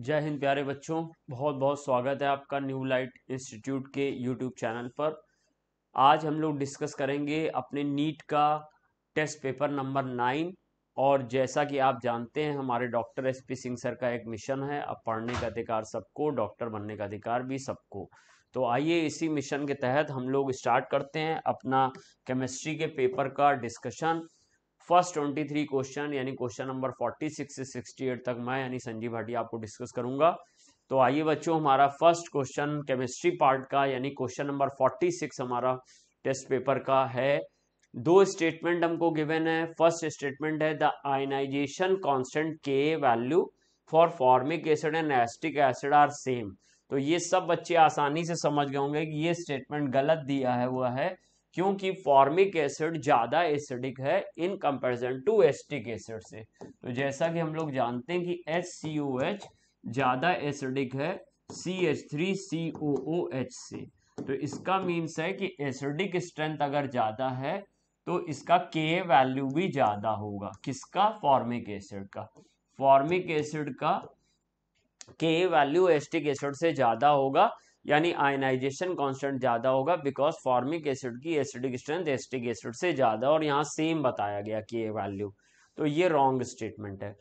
जय हिंद प्यारे बच्चों, बहुत बहुत स्वागत है आपका न्यू लाइट इंस्टीट्यूट के यूट्यूब चैनल पर। आज हम लोग डिस्कस करेंगे अपने नीट का टेस्ट पेपर नंबर 9। और जैसा कि आप जानते हैं, हमारे डॉक्टर एसपी सिंह सर का एक मिशन है, अब पढ़ने का अधिकार सबको, डॉक्टर बनने का अधिकार भी सबको। तो आइए इसी मिशन के तहत हम लोग स्टार्ट करते हैं अपना केमिस्ट्री के पेपर का डिस्कशन। फर्स्ट 23 क्वेश्चन यानी क्वेश्चन नंबर 46 से 68 तक मैं यानी संजीव भाटिया आपको डिस्कस करूंगा। तो आइए बच्चों, हमारा फर्स्ट क्वेश्चन केमिस्ट्री पार्ट का यानी क्वेश्चन नंबर 46 हमारा टेस्ट पेपर का है। दो स्टेटमेंट हमको गिवन है। फर्स्ट स्टेटमेंट है द आयनाइजेशन कांस्टेंट के value for formic acid and acetic acid are same. तो ये सब बच्चे आसानी से समझ गए होंगे कि ये स्टेटमेंट गलत दिया है, वो है क्योंकि फॉर्मिक एसिड ज्यादा एसिडिक है in comparison to acetic acid से। तो जैसा कि हम लोग जानते हैं कि HCOH ज्यादा एसिडिक है CH3COOH से। तो इसका मीन्स है कि एसिडिक स्ट्रेंथ अगर ज्यादा है तो इसका Ka वैल्यू भी ज्यादा होगा। किसका? फॉर्मिक एसिड का। फॉर्मिक एसिड का Ka वैल्यू एसिटिक एसिड से ज्यादा होगा, यानी आयनाइजेशन कांस्टेंट ज्यादा होगा, बिकॉज फॉर्मिक एसिड की एसिडिक स्ट्रेंथ एसिटिक एसिड से ज्यादा, और यहाँ सेम बताया गया Ka वैल्यू। तो ये रॉन्ग स्टेटमेंट है।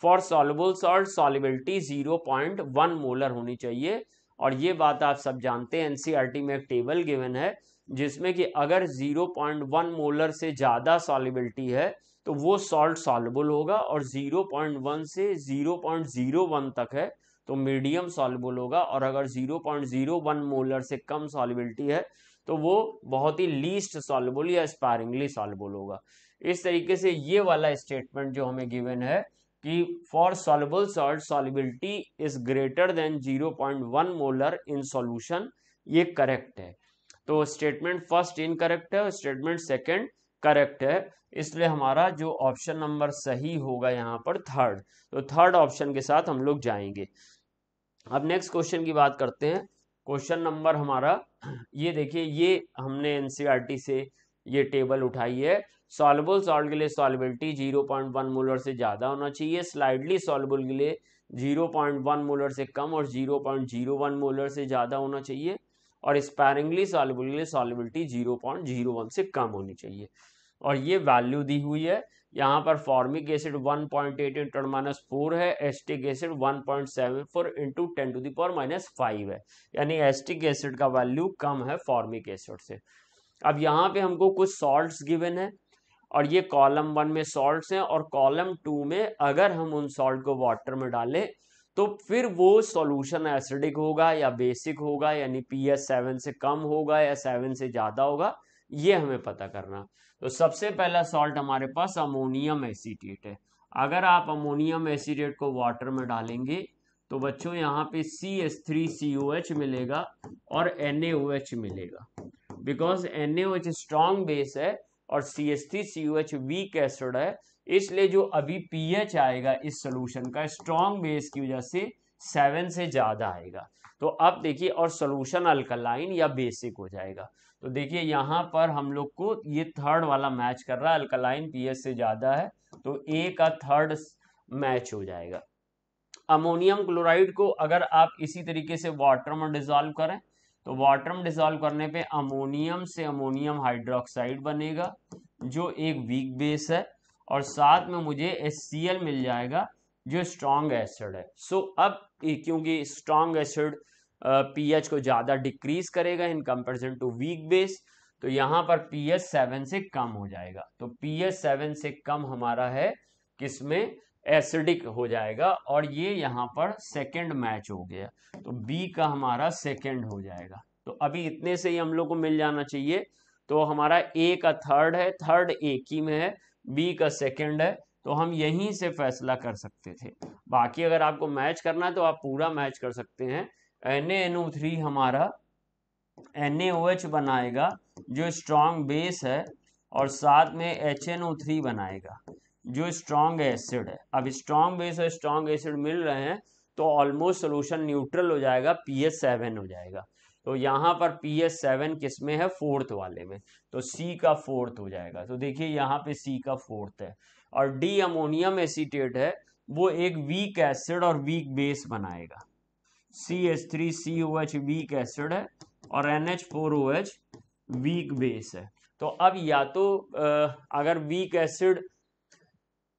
For soluble salt solubility 0.1 molar होनी चाहिए, और ये बात आप सब जानते हैं, एनसीईआरटी में एक टेबल गिवन है जिसमें कि अगर 0.1 मोलर से ज्यादा सॉल्युबिलिटी है तो वो सॉल्ट सॉल्युबल होगा, और 0.1 से 0.01 तक है तो मीडियम सॉल्युबल होगा, और अगर 0.01 मोलर से कम सॉल्युबिलिटी है तो वो बहुत ही लीस्ट सॉल्युबल या स्पैरिंगली सॉल्युबल होगा। इस तरीके से ये वाला स्टेटमेंट जो हमें गिवन है कि for soluble salt solubility is greater than 0.1 molar in solution, ये करेक्ट है। तो स्टेटमेंट फर्स्ट इनकरेक्ट है, स्टेटमेंट सेकंड करेक्ट है, इसलिए हमारा जो ऑप्शन नंबर सही होगा यहाँ पर थर्ड। तो थर्ड ऑप्शन के साथ हम लोग जाएंगे। अब नेक्स्ट क्वेश्चन की बात करते हैं। क्वेश्चन नंबर हमारा ये देखिए, ये हमने एनसीईआरटी से ये टेबल उठाई है। सॉल्युबल सॉल्ट के लिए सॉल्युबिलिटी 0.1 मोलर से ज्यादा होना चाहिए, स्लाइडली सॉल्युबल के लिए 0.1 मोलर से कम और 0.01 मोलर से ज्यादा होना चाहिए, और स्पैरिंगली सॉल्युबल के लिए सॉल्युबिलिटी 0.01 से कम होनी चाहिए। और ये वैल्यू दी हुई है यहाँ पर। फॉर्मिक एसिड 1.8 × 10⁻⁴ है, एसिटिक एसिड 1.74 × 10⁻⁵ है, यानी एसिटिक एसिड का वैल्यू कम है फॉर्मिक एसिड से। अब यहाँ पे हमको कुछ सॉल्ट्स गिवन है, और ये कॉलम 1 में सॉल्ट्स हैं, और कॉलम 2 में अगर हम उन सॉल्ट को वाटर में डालें तो फिर वो सॉल्यूशन एसिडिक होगा या बेसिक होगा, यानी pH 7 से कम होगा या 7 से ज्यादा होगा, ये हमें पता करना। तो सबसे पहला सॉल्ट हमारे पास अमोनियम एसीटेट है। अगर आप अमोनियम एसीटेट को वाटर में डालेंगे तो बच्चों यहाँ पे CH3COH मिलेगा और NaOH मिलेगा, बिकॉज NaOH स्ट्रॉन्ग बेस है और CH3COH वीक एसिड है, इसलिए जो अभी pH आएगा इस सोल्यूशन का स्ट्रॉन्ग बेस की वजह से 7 से ज्यादा आएगा। तो अब देखिए, और सोल्यूशन अल्कलाइन या बेसिक हो जाएगा। तो देखिए यहाँ पर हम लोग को ये थर्ड वाला मैच कर रहा है, अल्कलाइन pH से ज्यादा है, तो A का थर्ड मैच हो जाएगा। अमोनियम क्लोराइड को अगर आप इसी तरीके से वाटर में डिसॉल्व करें तो वाटर में डिसॉल्व करने पे अमोनियम से अमोनियम हाइड्रोक्साइड बनेगा जो एक वीक बेस है, और साथ में मुझे HCl मिल जाएगा जो स्ट्रॉन्ग एसिड है। सो अब क्योंकि स्ट्रॉन्ग एसिड pH को ज्यादा डिक्रीज करेगा in comparison to weak base, तो यहाँ पर pH 7 से कम हो जाएगा। तो pH 7 से कम हमारा है किसमें? एसिडिक हो जाएगा, और ये यहाँ पर सेकंड मैच हो गया, तो बी का हमारा सेकंड हो जाएगा। तो अभी इतने से ही हम लोग को मिल जाना चाहिए। तो हमारा ए का थर्ड है, थर्ड एक ही में है, बी का सेकंड है, तो हम यहीं से फैसला कर सकते थे। बाकी अगर आपको मैच करना है तो आप पूरा मैच कर सकते हैं। NaNO3 हमारा NaOH बनाएगा जो स्ट्रॉन्ग बेस है, और साथ में HNO3 बनाएगा जो स्ट्रॉन्ग एसिड है। अब स्ट्रॉन्ग बेस और स्ट्रॉन्ग एसिड मिल रहे हैं तो ऑलमोस्ट सोल्यूशन न्यूट्रल हो जाएगा, pH 7 हो जाएगा। तो यहाँ पर pH 7 किस में है? फोर्थ वाले में, तो C का फोर्थ हो जाएगा। तो देखिए यहाँ पे C का फोर्थ है, और डी अमोनियम एसीटेट है वो एक वीक एसिड और वीक बेस बनाएगा। CH3COH वीक एसिड है और NH4OH वीक बेस है। तो अब या तो अगर वीक एसिड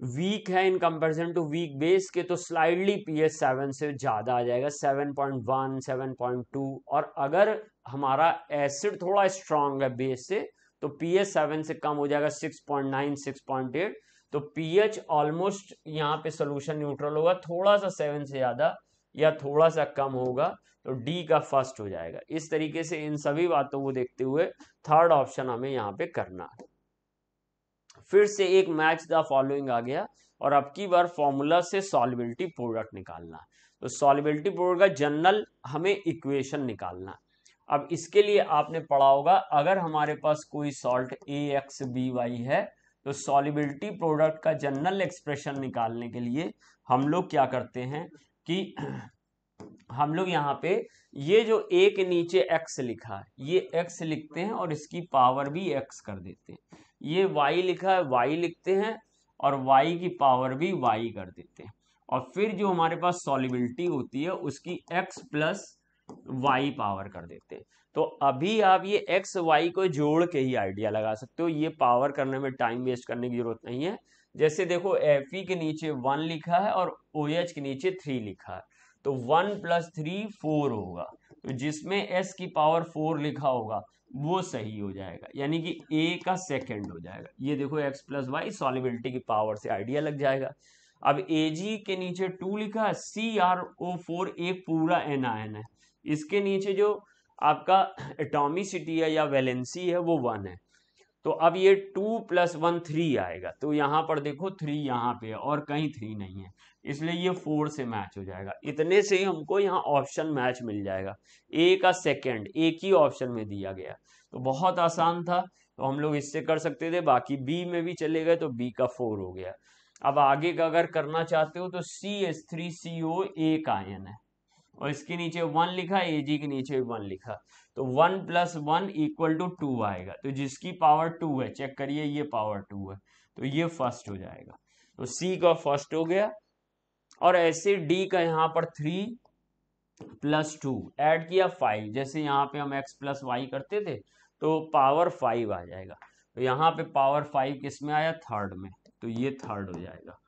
वीक है in comparison to weak base के, तो स्लाइडली pH 7 से ज्यादा आ जाएगा, 7.1 7.2। और अगर हमारा एसिड थोड़ा स्ट्रांग है बेस से, तो pH 7 से कम हो जाएगा, 6.9 6.8। तो pH ऑलमोस्ट यहाँ पे सोल्यूशन न्यूट्रल होगा, थोड़ा सा 7 से ज्यादा या थोड़ा सा कम होगा तो डी का फर्स्ट हो जाएगा। इस तरीके से इन सभी बातों को देखते हुए थर्ड ऑप्शन हमें यहाँ पे करना है। फिर से एक मैच द फॉलोइंग आ गया और अब की बार फॉर्मूला से सॉल्युबिलिटी प्रोडक्ट निकालना। तो सॉल्युबिलिटी प्रोडक्ट का जनरल हमें इक्वेशन निकालना। अब इसके लिए आपने पढ़ा होगा, अगर हमारे पास कोई सॉल्ट AXBY है तो सॉल्युबिलिटी प्रोडक्ट का जनरल एक्सप्रेशन निकालने के लिए हम लोग क्या करते हैं कि हम लोग यहाँ पे ये जो a के नीचे x लिखा है ये x लिखते हैं और इसकी पावर भी x कर देते हैं। ये y लिखा है y लिखते हैं और y की पावर भी y कर देते हैं। और फिर जो हमारे पास सॉल्युबिलिटी होती है उसकी x प्लस y पावर कर देते हैं। तो अभी आप ये x y को जोड़ के ही आइडिया लगा सकते हो, ये पावर करने में टाइम वेस्ट करने की जरूरत नहीं है। जैसे देखो Fe के नीचे 1 लिखा है और OH के नीचे 3 लिखा है, तो 1 + 3 4 होगा। तो जिसमें s की पावर 4 लिखा होगा वो सही हो जाएगा, यानी कि a का सेकंड हो जाएगा। ये देखो x + y सॉल्युबिलिटी की पावर से आइडिया लग जाएगा। अब Ag के नीचे 2 लिखा है, CrO4 एक पूरा anion है, इसके नीचे जो आपका एटॉमिसिटी है या वैलेंसी है वो 1 है। तो अब ये 2 + 1 3 आएगा। तो यहाँ पर देखो 3 यहाँ पे है और कहीं 3 नहीं है, इसलिए ये 4 से मैच हो जाएगा। इतने से ही हमको यहाँ ऑप्शन मैच मिल जाएगा। ए का सेकंड एक ही ऑप्शन में दिया गया, तो बहुत आसान था, तो हम लोग इससे कर सकते थे। बाकी बी में भी चले गए तो बी का 4 हो गया। अब आगे का अगर करना चाहते हो तो CH3CO एक आयन है और इसके नीचे 1 लिखा, Ag के नीचे 1 लिखा, तो 1 + 1 = 2 आएगा। तो जिसकी पावर 2 है, चेक करिए ये पावर 2 है, तो ये फर्स्ट हो जाएगा। तो C का फर्स्ट हो गया। और ऐसे D का यहाँ पर 3 + 2 ऐड किया 5, जैसे यहाँ पे हम x + y करते थे तो पावर 5 आ जाएगा। तो यहाँ पे पावर 5 किस में आया, थर्ड में, तो ये थर्ड हो जाएगा।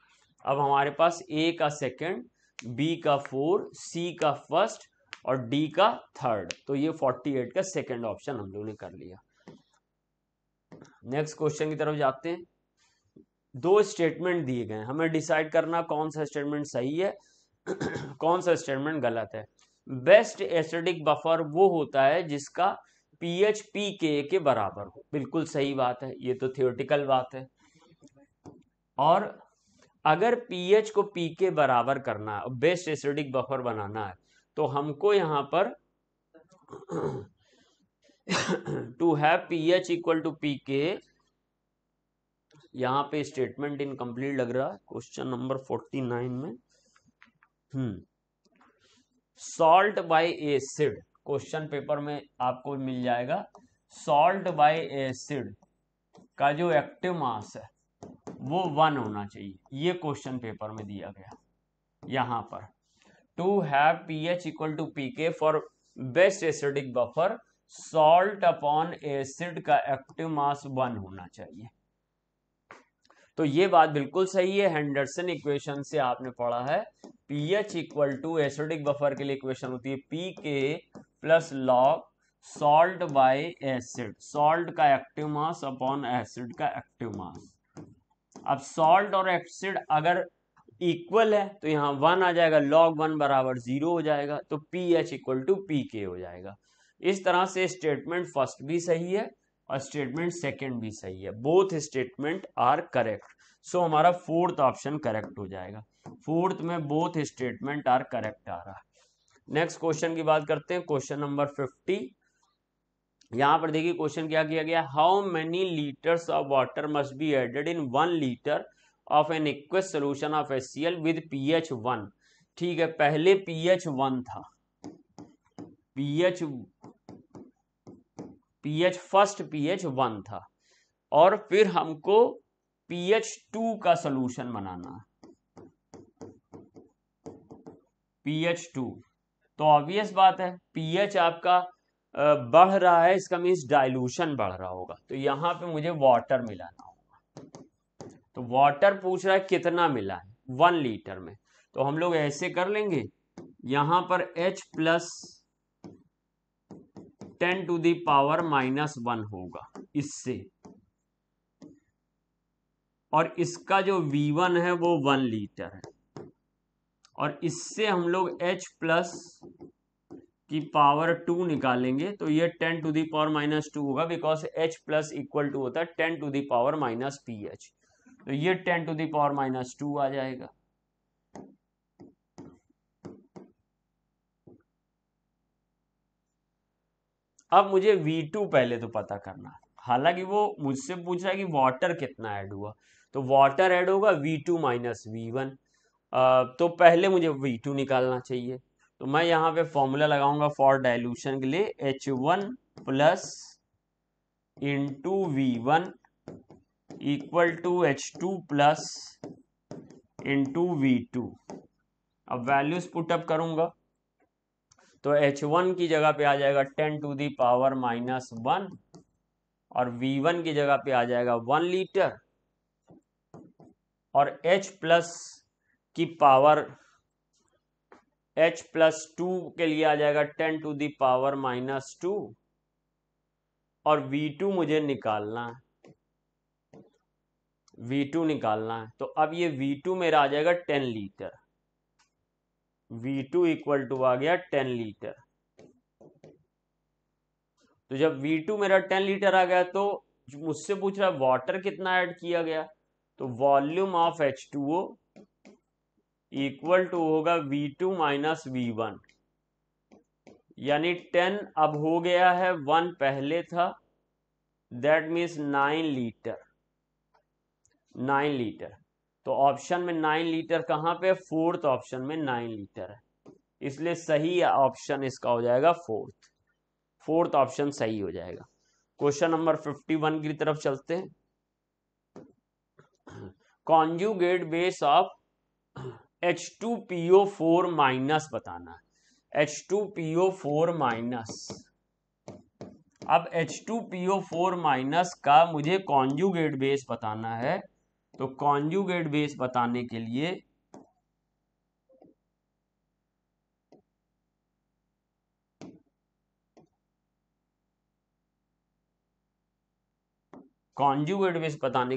अब हमारे पास A का सेकंड, B का 4, C का फर्स्ट और D का थर्ड, तो ये 48 का सेकंड ऑप्शन हम लोगों ने कर लिया। नेक्स्ट क्वेश्चन की तरफ जाते हैं। दो स्टेटमेंट दिए गए, हमें डिसाइड करना कौन सा स्टेटमेंट सही है कौन सा स्टेटमेंट गलत है। बेस्ट एसिडिक बफर वो होता है जिसका pH pK के बराबर हो, बिल्कुल सही बात है, ये तो थियोरेटिकल बात है। और अगर pH को pK बराबर करना है, बेस्ट एसिडिक बफर बनाना है, तो हमको यहाँ पर टू हैव pH = pK, यहाँ पे स्टेटमेंट इनकम्प्लीट लग रहा है क्वेश्चन नंबर 49 में। Salt bye acid question paper में आपको मिल जाएगा। सॉल्ट बाय एसिड का जो एक्टिव मास है वो 1 होना चाहिए, ये क्वेश्चन पेपर में दिया गया। यहाँ पर to have pH = pK for best acidic buffer, salt upon acid का एक्टिव मास 1 होना चाहिए। तो ये बात बिल्कुल सही है, हेंडरसन इक्वेशन से आपने पढ़ा है pH = एसिडिक बफर के लिए इक्वेशन होती है pK + log salt bye acid, salt का एक्टिव मास अपॉन एसिड का एक्टिव मास। अब सॉल्ट और एसिड अगर इक्वल है तो यहाँ 1 आ जाएगा, log 1 = 0 हो जाएगा, तो pH = pK हो जाएगा। इस तरह से स्टेटमेंट फर्स्ट भी सही है और स्टेटमेंट सेकंड भी सही है, बोथ स्टेटमेंट आर करेक्ट। सो हमारा फोर्थ ऑप्शन करेक्ट हो जाएगा, फोर्थ में बोथ स्टेटमेंट आर करेक्ट आ रहा है। नेक्स्ट क्वेश्चन की बात करते हैं, क्वेश्चन नंबर 50। यहाँ पर देखिए क्वेश्चन क्या किया गया, how many litres of water must be added in 1 litre of an aqueous solution of HCl with pH 1। ठीक है, पहले pH 1 था, फर्स्ट pH 1 था, और फिर हमको pH 2 का सोल्यूशन बनाना है। pH 2, तो ऑब्वियस बात है pH आपका बढ़ रहा है, इसका मीन्स डाइल्यूशन बढ़ रहा होगा, तो यहाँ पे मुझे वाटर मिलाना होगा। तो वाटर पूछ रहा है कितना मिला है, 1 लीटर में, तो हम लोग ऐसे कर लेंगे, यहाँ पर H प्लस 10⁻⁻1 होगा इससे, और इसका जो V1 है वो 1 लीटर है, और इससे हम लोग H प्लस की पावर 2 निकालेंगे, तो ये 10⁻⁻2 होगा, because H plus equal to होता है 10⁻⁻pH, तो ये 10⁻⁻2 आ जाएगा। अब मुझे V2 पहले तो पता करना है, हालांकि वो मुझसे पूछ रहा है कि वाटर कितना ऐड हुआ, तो वाटर ऐड होगा V2 माइनस V1, तो पहले मुझे V2 निकालना चाहिए, तो मैं यहाँ पे फॉर्मूला लगाऊंगा फॉर डाइल्यूशन के लिए, H1 plus into V1 equal to H2 plus into V2। अब वैल्यूज पुटअप करूंगा, तो H1 की जगह पे आ जाएगा 10⁻⁻1 और V1 की जगह पे आ जाएगा 1 लीटर, और H प्लस की पावर H प्लस 2 के लिए आ जाएगा 10⁻⁻2, और V2 मुझे निकालना है, V2 निकालना है, तो अब ये V2 मेरा आ जाएगा 10 लीटर, V2 इक्वल टू आ गया 10 लीटर। तो जब V2 मेरा 10 लीटर आ गया, तो मुझसे पूछ रहा है वाटर कितना ऐड किया गया, तो volume of H2O equal to होगा V2 माइनस V1, यानी 10 अब हो गया है, 1 पहले था, दैट मीन्स 9 लीटर, 9 लीटर। तो ऑप्शन में 9 लीटर कहां पे, फोर्थ ऑप्शन में 9 लीटर है, इसलिए सही ऑप्शन इसका हो जाएगा फोर्थ ऑप्शन सही हो जाएगा। क्वेश्चन नंबर 51 की तरफ चलते हैं। Conjugate base of H2PO4 minus बताना है, H2PO4 माइनस। अब H2PO4 माइनस का मुझे कॉन्जुगेट बेस बताना है, तो कॉन्जुगेट बेस बताने के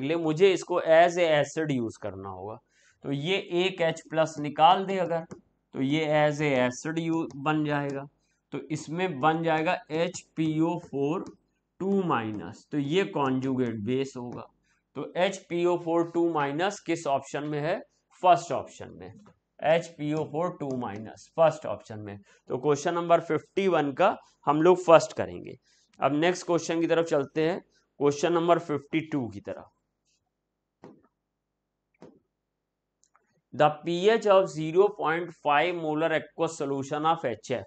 लिए मुझे इसको एज ए एसिड यूज करना होगा, तो ये एक H प्लस निकाल दे अगर, तो ये एज ए एसिड बन जाएगा, तो इसमें बन जाएगा HPO4 2 माइनस, तो ये कॉन्जुगेट बेस होगा। तो HPO4 2 माइनस किस ऑप्शन में है, फर्स्ट ऑप्शन में, HPO4 2 माइनस फर्स्ट ऑप्शन में। तो क्वेश्चन नंबर 51 का हम लोग फर्स्ट करेंगे। अब नेक्स्ट क्वेश्चन की तरफ चलते हैं, क्वेश्चन नंबर 52 की तरफ। The pH of 0.5 molar aqueous solution of HF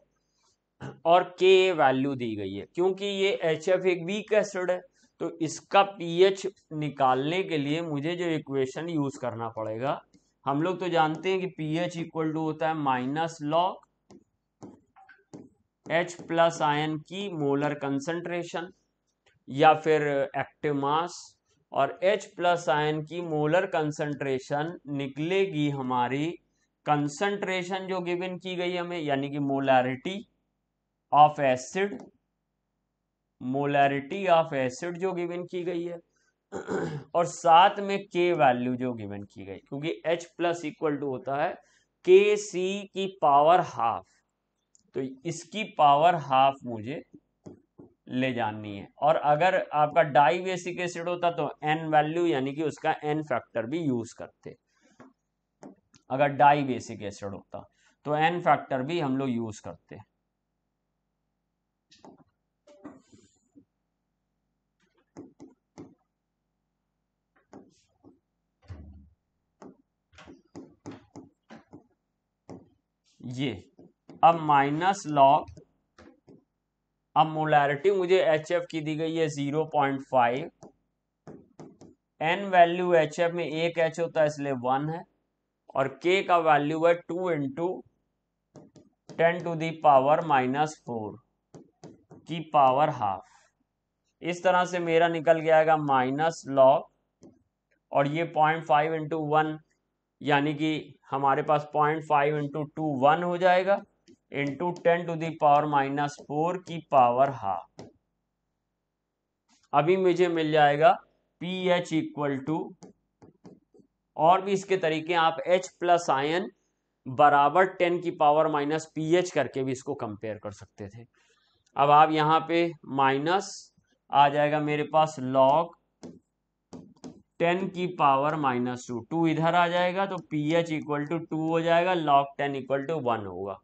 और Ka वैल्यू दी गई है, क्योंकि ये HF एक वीक एसिड है, तो इसका pH निकालने के लिए मुझे जो इक्वेशन यूज करना पड़ेगा, हम लोग तो जानते हैं कि pH इक्वल टू होता है minus log H plus ion की मोलर कंसंट्रेशन या फिर एक्टिव मास, और H प्लस आयन की मोलर कंसंट्रेशन निकलेगी हमारी कंसंट्रेशन जो गिवन की गई हमें, यानी कि molarity of acid, molarity of acid जो गिवन की गई है, और साथ में K वैल्यू जो गिवन की गई, क्योंकि H प्लस इक्वल टू होता है KC की पावर हाफ, तो इसकी पावर हाफ मुझे ले जाननी है। और अगर आपका डाई बेसिक एसिड होता तो N वैल्यू यानी कि उसका N फैक्टर भी यूज करते, अगर डाई बेसिक एसिड होता तो N फैक्टर भी हम लोग यूज करते। ये अब माइनस लॉग, अब मोलैरिटी मुझे HF की दी गई है 0.5, N वैल्यू HF में एक H होता है इसलिए 1 है, और K का वैल्यू है 2 इंटू 10 टू दी पावर -4 की पावर हाफ। इस तरह से मेरा निकल के आएगा माइनस लॉग, और ये 0.5 इंटू 1 यानी कि हमारे पास 0.5 इंटू 2 1 हो जाएगा, इंटू 10 टू दी पावर -4 की पावर हाफ। अभी मुझे मिल जाएगा पी एच इक्वल टू, और भी इसके तरीके, आप H प्लस आयन बराबर 10 की पावर माइनस पी एच करके भी इसको कंपेयर कर सकते थे। अब आप यहाँ पे माइनस आ जाएगा मेरे पास लॉग 10 की पावर -2, 2 इधर आ जाएगा तो पी एच इक्वल टू 2 हो जाएगा, लॉग 10 इक्वल टू 1 होगा।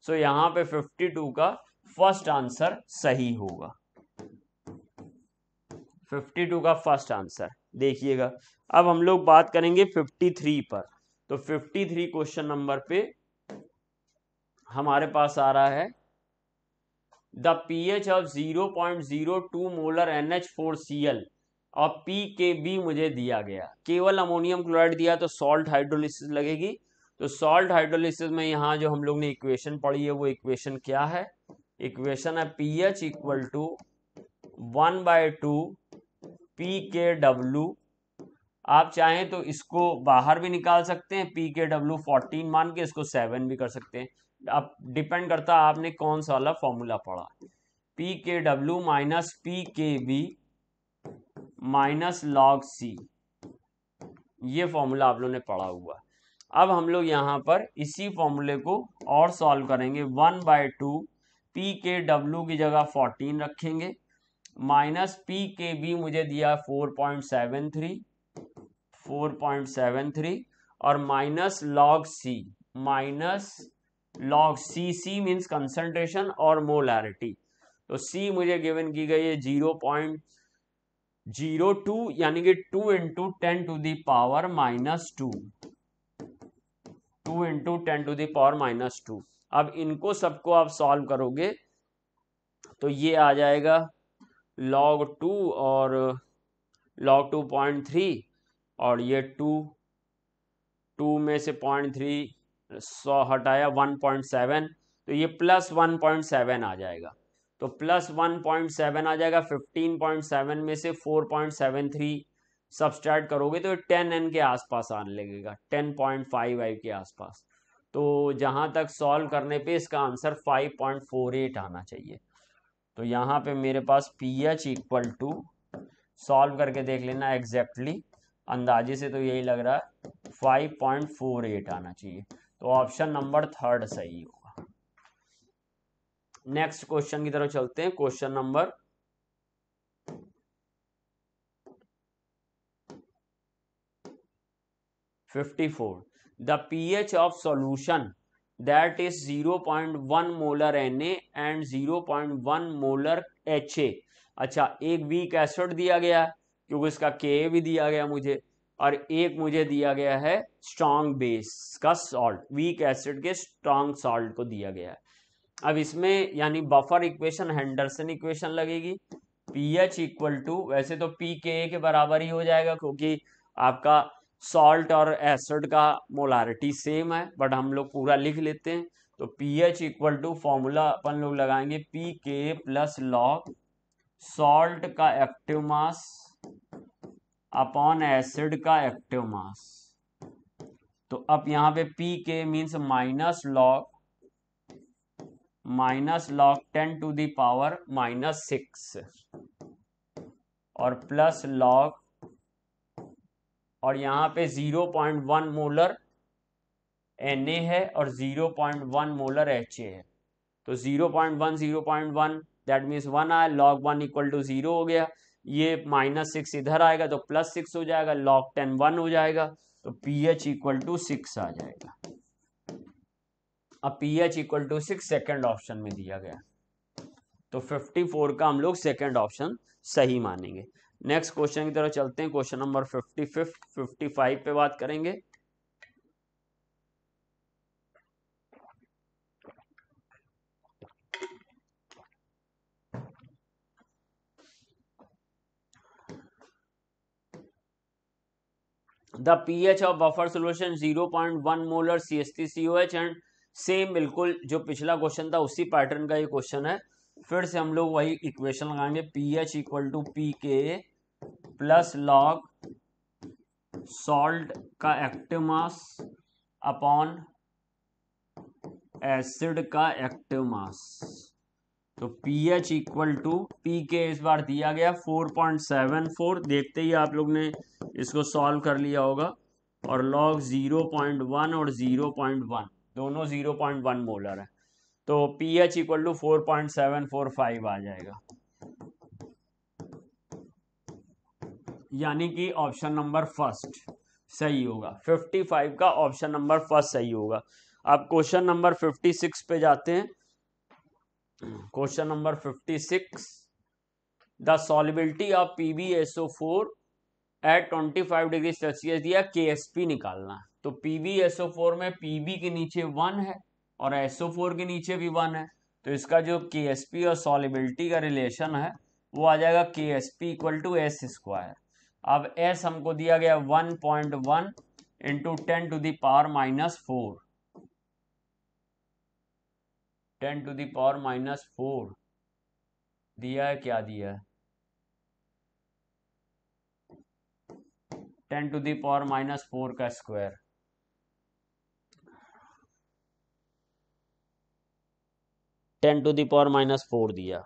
सो यहाँ पे 52 का फर्स्ट आंसर सही होगा, 52 का फर्स्ट आंसर। देखिएगा अब हम लोग बात करेंगे 53 पर। तो 53 क्वेश्चन नंबर पे हमारे पास आ रहा है the pH of 0.02 molar NH4Cl और pKb मुझे दिया गया, केवल अमोनियम क्लोराइड दिया तो सॉल्ट हाइड्रोलिसिस लगेगी। तो सॉल्ट हाइड्रोलिसिस में यहाँ जो हम लोग ने इक्वेशन पढ़ी है वो इक्वेशन क्या है, इक्वेशन है pH इक्वल टू 1/2 pKw। आप चाहें तो इसको बाहर भी निकाल सकते हैं, pKw 14 मान के इसको 7 भी कर सकते हैं, अब डिपेंड करता है आपने कौन सा वाला फॉर्मूला पढ़ा। pKw minus pKb minus log C, ये फॉर्मूला आप लोगों ने पढ़ा हुआ। अब हम लोग यहाँ पर इसी फॉर्मूले को और सॉल्व करेंगे, 1/2 pKw की जगह 14 रखेंगे, माइनस pKb मुझे दिया 4.73 और minus log C, minus log C means concentration और मोलैरिटी। तो C मुझे गिवन की गई है 0.02 यानी कि 2 into 10 to the power -2, 2 into 10 to the power -2। अब इनको सबको आप सॉल्व करोगे तो ये आ जाएगा log 2 और log 2.3, और ये 2 में से 0.3 100 हटाया 1.7, तो ये प्लस 1.7 आ जाएगा। तो प्लस 1.7 आ जाएगा, 15.7 में से 4.73 सब्सट्रैक्ट करोगे तो 10n के आसपास आने लगेगा, 10.5 के आसपास। तो जहां तक सॉल्व करने पे इसका आंसर 5.48 आना चाहिए। तो यहाँ पे मेरे पास pH इक्वल टू, सॉल्व करके देख लेना एग्जैक्टली, अंदाजे से तो यही लग रहा है 5.48 आना चाहिए। तो ऑप्शन नंबर 3 सही होगा। नेक्स्ट क्वेश्चन की तरफ चलते हैं, question number 54। The pH of solution that is 0.1 molar Na and 0.1 molar Ha। अच्छा, एक वीक एसिड दिया गया क्योंकि इसका Ka भी दिया गया मुझे, और एक मुझे दिया गया है स्ट्रॉन्ग बेस का सॉल्ट, वीक एसिड के स्ट्रॉन्ग सॉल्ट को दिया गया है। अब इसमें यानी बफर इक्वेशन, हेंडरसन इक्वेशन लगेगी। pH इक्वल टू, वैसे तो pKa के बराबर ही हो जाएगा क्योंकि आपका सॉल्ट और एसिड का मोलारिटी सेम है, बट हम लोग पूरा लिख लेते हैं। तो pH इक्वल टू फॉर्मूला अपन लोग लगाएंगे pKa प्लस लॉग सॉल्ट का एक्टिव मास अपॉन एसिड का एक्टिव मास। तो अब यहाँ पे pK means minus log 10 to the power -6 और प्लस लॉग, और यहाँ पे 0.1 मोलर Na है और 0.1 मोलर Ha है। तो 0.1 दैट मीन्स 1 आया, लॉग 1 इक्वल टू 0 हो गया, ये -6 इधर आएगा तो +6 हो जाएगा, log 10 1 हो जाएगा, तो pH इक्वल टू 6 आ जाएगा। अब pH equal to 6 second option में दिया गया, तो 54 का हम लोग सेकेंड ऑप्शन सही मानेंगे। नेक्स्ट क्वेश्चन की तरफ चलते हैं, क्वेश्चन नंबर 55 पे बात करेंगे। The pH of buffer solution 0.1 molar CH3COH and same बिल्कुल जो पिछला क्वेश्चन था उसी पैटर्न का ये क्वेश्चन है। फिर से हम लोग वही इक्वेशन लगाएंगे, pH equal to pKa plus log salt का एक्टिव मास अपॉन एसिड का एक्टिव मास। तो pH इक्वल टू pK इस बार दिया गया 4.74, देखते ही आप लोग ने इसको सॉल्व कर लिया होगा, और लॉग 0.1 और 0.1 दोनों 0.1 मोलर है, तो pH इक्वल टू 4.745 आ जाएगा, यानी कि ऑप्शन नंबर फर्स्ट सही होगा। 55 का ऑप्शन नंबर फर्स्ट सही होगा। अब क्वेश्चन नंबर 56 पे जाते हैं। Question number 56, the solubility of PbSO4 at 25 degree Celsius दिया, KSP निकालना है। तो PbSO4 में Pb के नीचे 1 है और SO4 के नीचे भी 1 है, तो इसका जो KSP और सॉल्युबिलिटी का रिलेशन है वो आ जाएगा KSP equal to S square. अब S हमको दिया गया 1.1 into 10 to the power minus 4, 10 to the power minus 4 दिया है, क्या दिया है 10 टू द पावर माइनस 4 का square, ten to the power minus 4 दिया,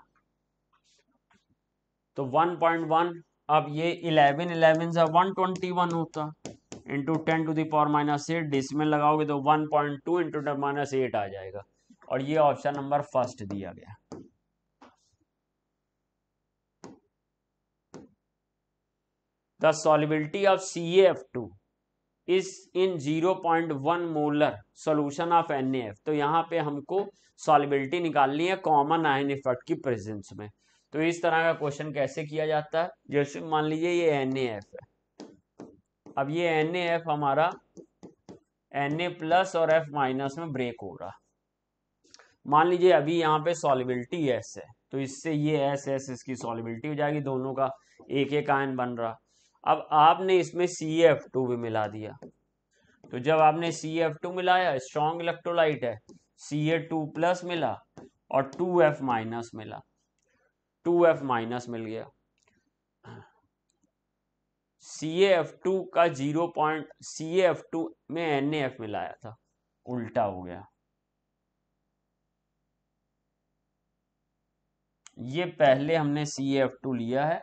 तो 1.1, अब ये 11 से 121 होता, into 10 to the power minus 8, decimal लगाओगे तो 1.2 इंटू 10 माइनस 8 आ जाएगा, और ये ऑप्शन नंबर फर्स्ट दिया गया। The solubility of CaF2 is in 0.1 molar solution of NaF। तो यहाँ पे हमको सॉल्युबिलिटी निकालनी है कॉमन आयन इफेक्ट की प्रेजेंस में। तो इस तरह का क्वेश्चन कैसे किया जाता है, जैसे मान लीजिए ये NaF है, अब ये NaF हमारा Na प्लस और F माइनस में ब्रेक हो रहा, मान लीजिए अभी यहाँ पे सॉल्युबिलिटी S है, तो इससे ये S इसकी सॉल्युबिलिटी हो जाएगी, दोनों का एक एक आयन बन रहा। अब आपने इसमें CaF2 भी मिला दिया, तो जब आपने CaF2 मिलाया, स्ट्रॉन्ग इलेक्ट्रोलाइट है, Ca2 प्लस मिला और 2F माइनस मिला, 2F माइनस मिल गया। CaF2 का CaF2 में NaF मिलाया था, उल्टा हो गया, ये पहले हमने CaF2 लिया है,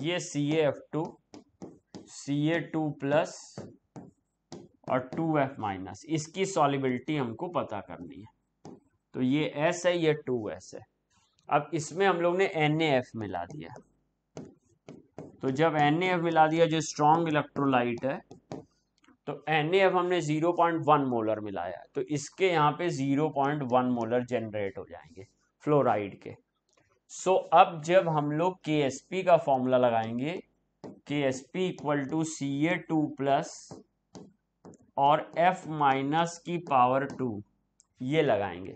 ये CaF2 Ca2 प्लस और 2F माइनस, इसकी सॉल्युबिलिटी हमको पता करनी है। तो ये S है, ये 2S है। अब इसमें हम लोग ने NaF मिला दिया, तो जब NaF मिला दिया जो स्ट्रॉन्ग इलेक्ट्रोलाइट है, तो NaF हमने 0.1 मोलर मिलाया, तो इसके यहाँ पे 0.1 मोलर जनरेट हो जाएंगे फ्लोराइड के। सो अब जब हम लोग KSP का फॉर्मूला लगाएंगे, KSP equal to Ca2 plus और F माइनस की पावर 2, ये लगाएंगे,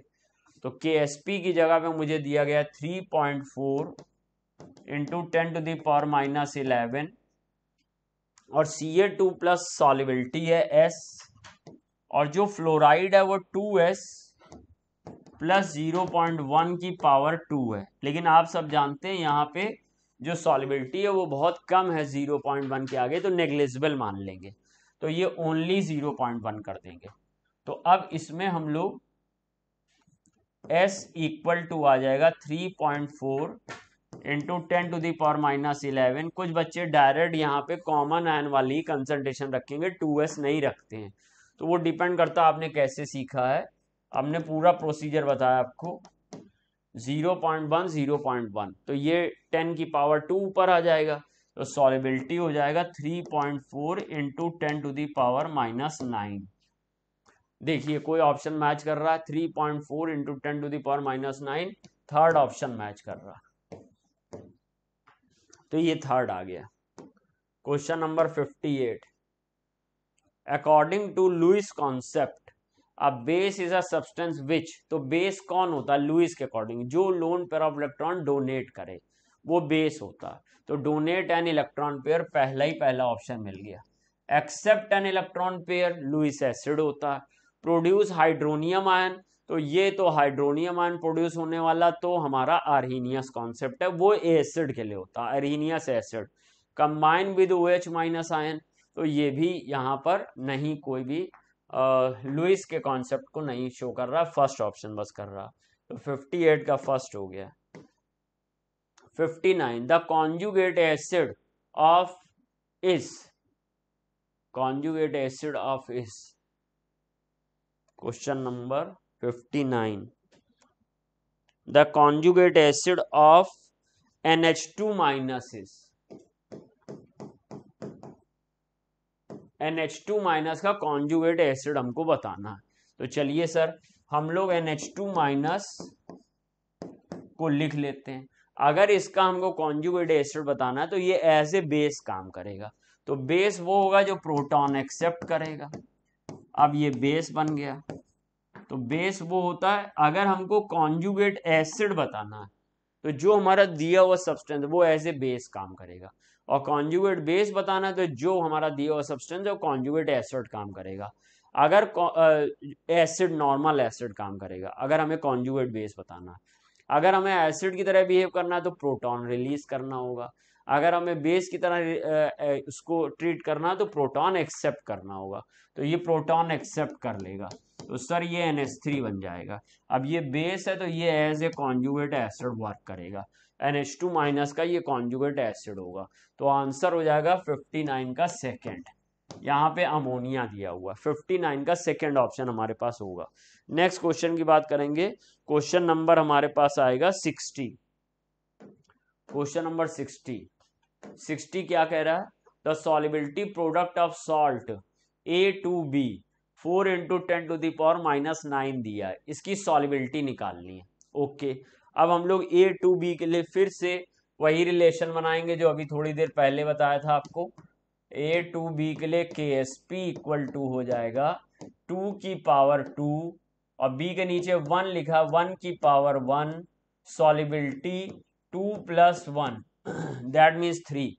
तो KSP की जगह पे मुझे दिया गया 3.4 into 10 to the power minus 11, और Ca2 प्लस सॉल्युबिलिटी है S, और जो फ्लोराइड है वो 2S प्लस 0.1 की पावर 2 है। लेकिन आप सब जानते हैं यहाँ पे जो सॉल्युबिलिटी है वो बहुत कम है 0.1 के आगे, तो नेग्लिजिबल मान लेंगे, तो ये ओनली 0.1 कर देंगे। तो अब इसमें हम लोग S इक्वल टू आ जाएगा 3.4 into 10 to the power minus 11। कुछ बच्चे डायरेक्ट यहाँ पे कॉमन आयन वाली कंसंट्रेशन रखेंगे, 2S नहीं रखते हैं, तो वो डिपेंड करता है आपने कैसे सीखा है। हमने पूरा प्रोसीजर बताया आपको, 0.1 0.1, तो ये 10 की पावर 2 ऊपर आ जाएगा, तो सॉल्युबिलिटी हो जाएगा 3.4 into 10 to the power minus 9। देखिए कोई ऑप्शन मैच कर रहा है, 3.4 into 10 to the power minus 9, third option match कर रहा, तो ये थर्ड आ गया। Question number 58, according to Lewis concept अब base is a substance which, तो बेस कौन होता है लुईस के अकॉर्डिंग, जो lone pair of electron donate करे वो बेस होता है। तो डोनेट एन इलेक्ट्रॉन पेयर पहला ऑप्शन मिल गया। Accept an electron pair Lewis acid होता है। प्रोड्यूस हाइड्रोनियम आयन, तो ये तो हाइड्रोनियम आयन प्रोड्यूस होने वाला तो हमारा अर्हीनियस कॉन्सेप्ट है, वो एसिड के लिए होता है, Arrhenius acid. Combine with OH minus ion, तो ये भी यहाँ पर नहीं, कोई भी लुईस के कॉन्सेप्ट को नहीं शो कर रहा, फर्स्ट ऑप्शन बस कर रहा। तो 58 का फर्स्ट हो गया। 59 द कॉन्जुगेट एसिड ऑफ इस, कॉन्जुगेट एसिड ऑफ इस, question number 59 the conjugate acid of NH2 minus इस, NH2 माइनस का कॉन्जुगेट एसिड हमको बताना है। तो चलिए सर हम लोग NH2 माइनस को लिख लेते हैं। अगर इसका हमको कॉन्जुगेट एसिड बताना है तो ये एज ए बेस काम करेगा। तो बेस वो होगा जो प्रोटॉन एक्सेप्ट करेगा। अब ये बेस बन गया। तो बेस वो होता है, अगर हमको कॉन्जुगेट एसिड बताना है तो जो हमारा दिया हुआ सब्सटेंस वो एज ए बेस काम करेगा, और कॉन्जुगेट बेस बताना है तो जो हमारा दिया हुआ सब्सटेंस है कॉन्जुगेट एसिड काम करेगा। अगर एसिड नॉर्मल एसिड काम करेगा अगर हमें कॉन्जुगेट बेस बताना है। अगर हमें एसिड की तरह बिहेव करना है तो प्रोटॉन रिलीज करना होगा। अगर हमें बेस की तरह उसको ट्रीट करना है तो प्रोटॉन एक्सेप्ट करना होगा। तो ये प्रोटॉन एक्सेप्ट कर लेगा तो सर ये NH3 बन जाएगा। अब ये बेस है तो ये as a conjugate acid work करेगा। NH2 माइनस का ये कॉन्जुगेट एसिड होगा। तो आंसर हो जाएगा 59 का सेकेंड। यहाँ पे अमोनिया दिया हुआ, 59 का सेकेंड ऑप्शन हमारे पास होगा। नेक्स्ट क्वेश्चन की बात करेंगे। क्वेश्चन नंबर हमारे पास आएगा 60। क्वेश्चन नंबर 60 क्या कह रहा है? The solubility product of salt A2B 4 × 10⁻⁻9 दिया है, इसकी सॉल्युबिलिटी निकालनी है। ओके, अब हम लोग A2B के लिए फिर से वही रिलेशन बनाएंगे जो अभी थोड़ी देर पहले बताया था आपको। A2B के लिए KSP इक्वल टू हो जाएगा 2 की पावर 2 और B के नीचे 1 लिखा, 1 की पावर 1, सॉल्युबिलिटी 2 + 1 दैट मीन्स 3।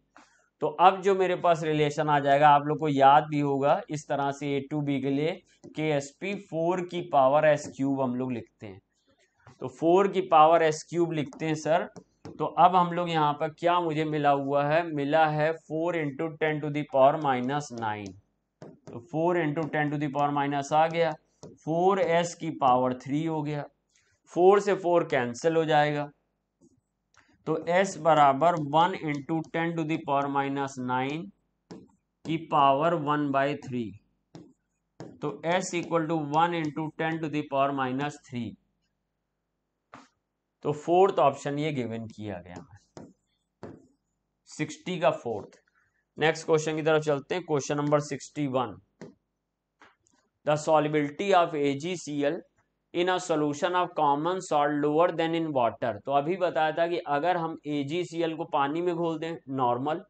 तो अब जो मेरे पास रिलेशन आ जाएगा, आप लोग को याद भी होगा इस तरह से A2B के लिए KSP 4 की पावर S³ हम लोग लिखते हैं। तो 4 की पावर S³ लिखते हैं सर। तो अब हम लोग यहाँ पर क्या मुझे मिला हुआ है, मिला है 4 × 10⁻⁻9। तो 4 × 10⁻⁻ आ गया, 4S की पावर 3 हो गया, 4 से 4 कैंसिल हो जाएगा। तो S बराबर 1 × 10⁻⁹ की पावर 1/3। तो S इक्वल टू 1 × 10⁻⁻3। तो फोर्थ ऑप्शन ये गिवन किया गया है, 60 का फोर्थ। नेक्स्ट क्वेश्चन की तरफ चलते हैं। Question number 61 the solubility of AgCl in a solution of common salt lower then in water. तो अभी बताया था कि अगर हम AgCl को पानी में घोल दें नॉर्मल,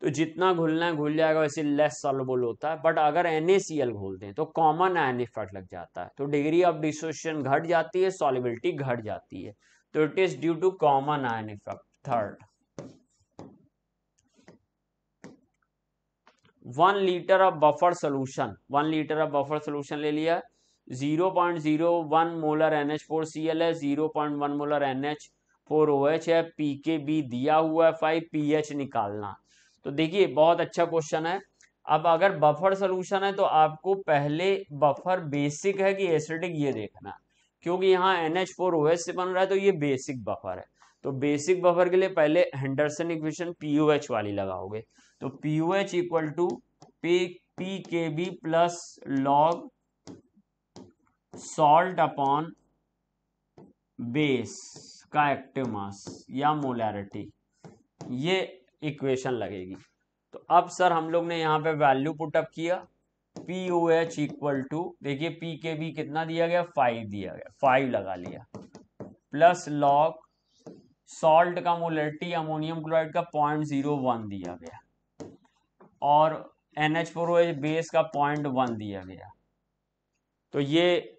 तो जितना घुलना है घुल जाएगा, वैसे लेस सॉल्युबल होता है। बट अगर NaCl घोल दें तो कॉमन आयन इफेक्ट लग जाता है, तो डिग्री ऑफ डिसोसिएशन घट जाती है, सॉल्युबिलिटी घट जाती है। तो it is due to common ion effect. Third, 1 litre of buffer solution, 1 litre of buffer solution ले लिया, 0.01 मोलर NH4Cl है, 0.1 मोलर NH4OH है, pKb दिया हुआ है 5, pH निकालना। तो देखिए बहुत अच्छा क्वेश्चन है। अब अगर बफर सोल्यूशन है तो आपको पहले बफर बेसिक है कि एसिडिक ये देखना, क्योंकि यहाँ NH4OH से बन रहा है तो ये बेसिक बफर है। तो बेसिक बफर के लिए पहले हेंडरसन इक्वेशन POH वाली लगाओगे। तो POH equal to pKb plus log salt upon base का एक्टिव मास या मोलैरिटी, ये इक्वेशन लगेगी। तो अब सर हम लोग ने यहाँ पे वैल्यू पुटअप किया, POH इक्वल टू, देखिए pKb कितना दिया गया, 5 दिया गया, 5 लगा लिया, प्लस लॉग सॉल्ट का मोलैरिटी अमोनियम क्लोराइड का 0.01 दिया गया और NH4OH बेस का 0.1 दिया गया। तो ये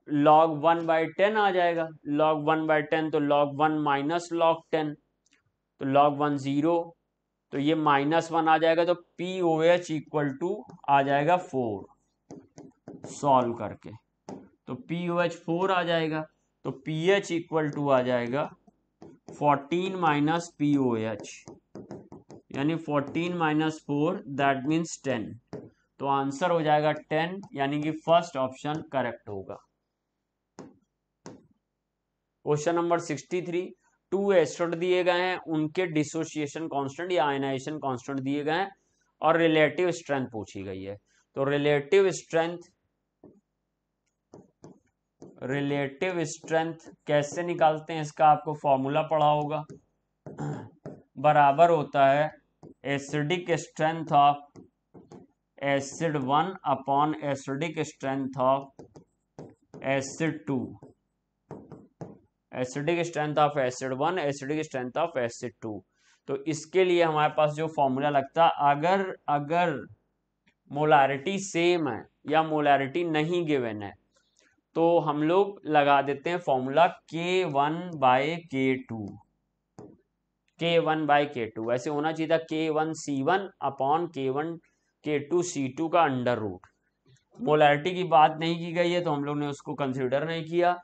log 1/10 आ जाएगा, log 1/10 तो log 1 माइनस log 10, तो log 1 0, तो ये -1 आ जाएगा, तो POH इक्वल टू आ जाएगा 4, सॉल्व करके तो POH 4 आ जाएगा, तो pH इक्वल टू आ जाएगा 14 माइनस POH, यानी 14 माइनस 4 दैट मीन्स 10, तो आंसर हो जाएगा 10, यानी कि फर्स्ट ऑप्शन करेक्ट होगा। क्वेश्चन नंबर 63, 2 एसिड दिए गए हैं, उनके डिसोसिएशन कांस्टेंट या आयनाइजेशन कांस्टेंट दिए गए हैं और रिलेटिव स्ट्रेंथ पूछी गई है। तो रिलेटिव स्ट्रेंथ कैसे निकालते हैं, इसका आपको फॉर्मूला पढ़ा होगा, बराबर होता है acidic strength of acid 1 upon acidic strength of acid 2, acidic strength of acid 1, acidic strength of acid 2। तो इसके लिए हमारे पास जो फॉर्मूला लगता है, अगर मोलारिटी सेम है या मोलारिटी नहीं गिवन है, तो हम लोग लगा देते हैं फॉर्मूला K1/K2, K1/K2 ऐसे होना चाहिए था, K1C1 अपॉन K2C2 का अंडर रूट। मोलारिटी की बात नहीं की गई है तो हम लोग ने उसको कंसिडर नहीं किया।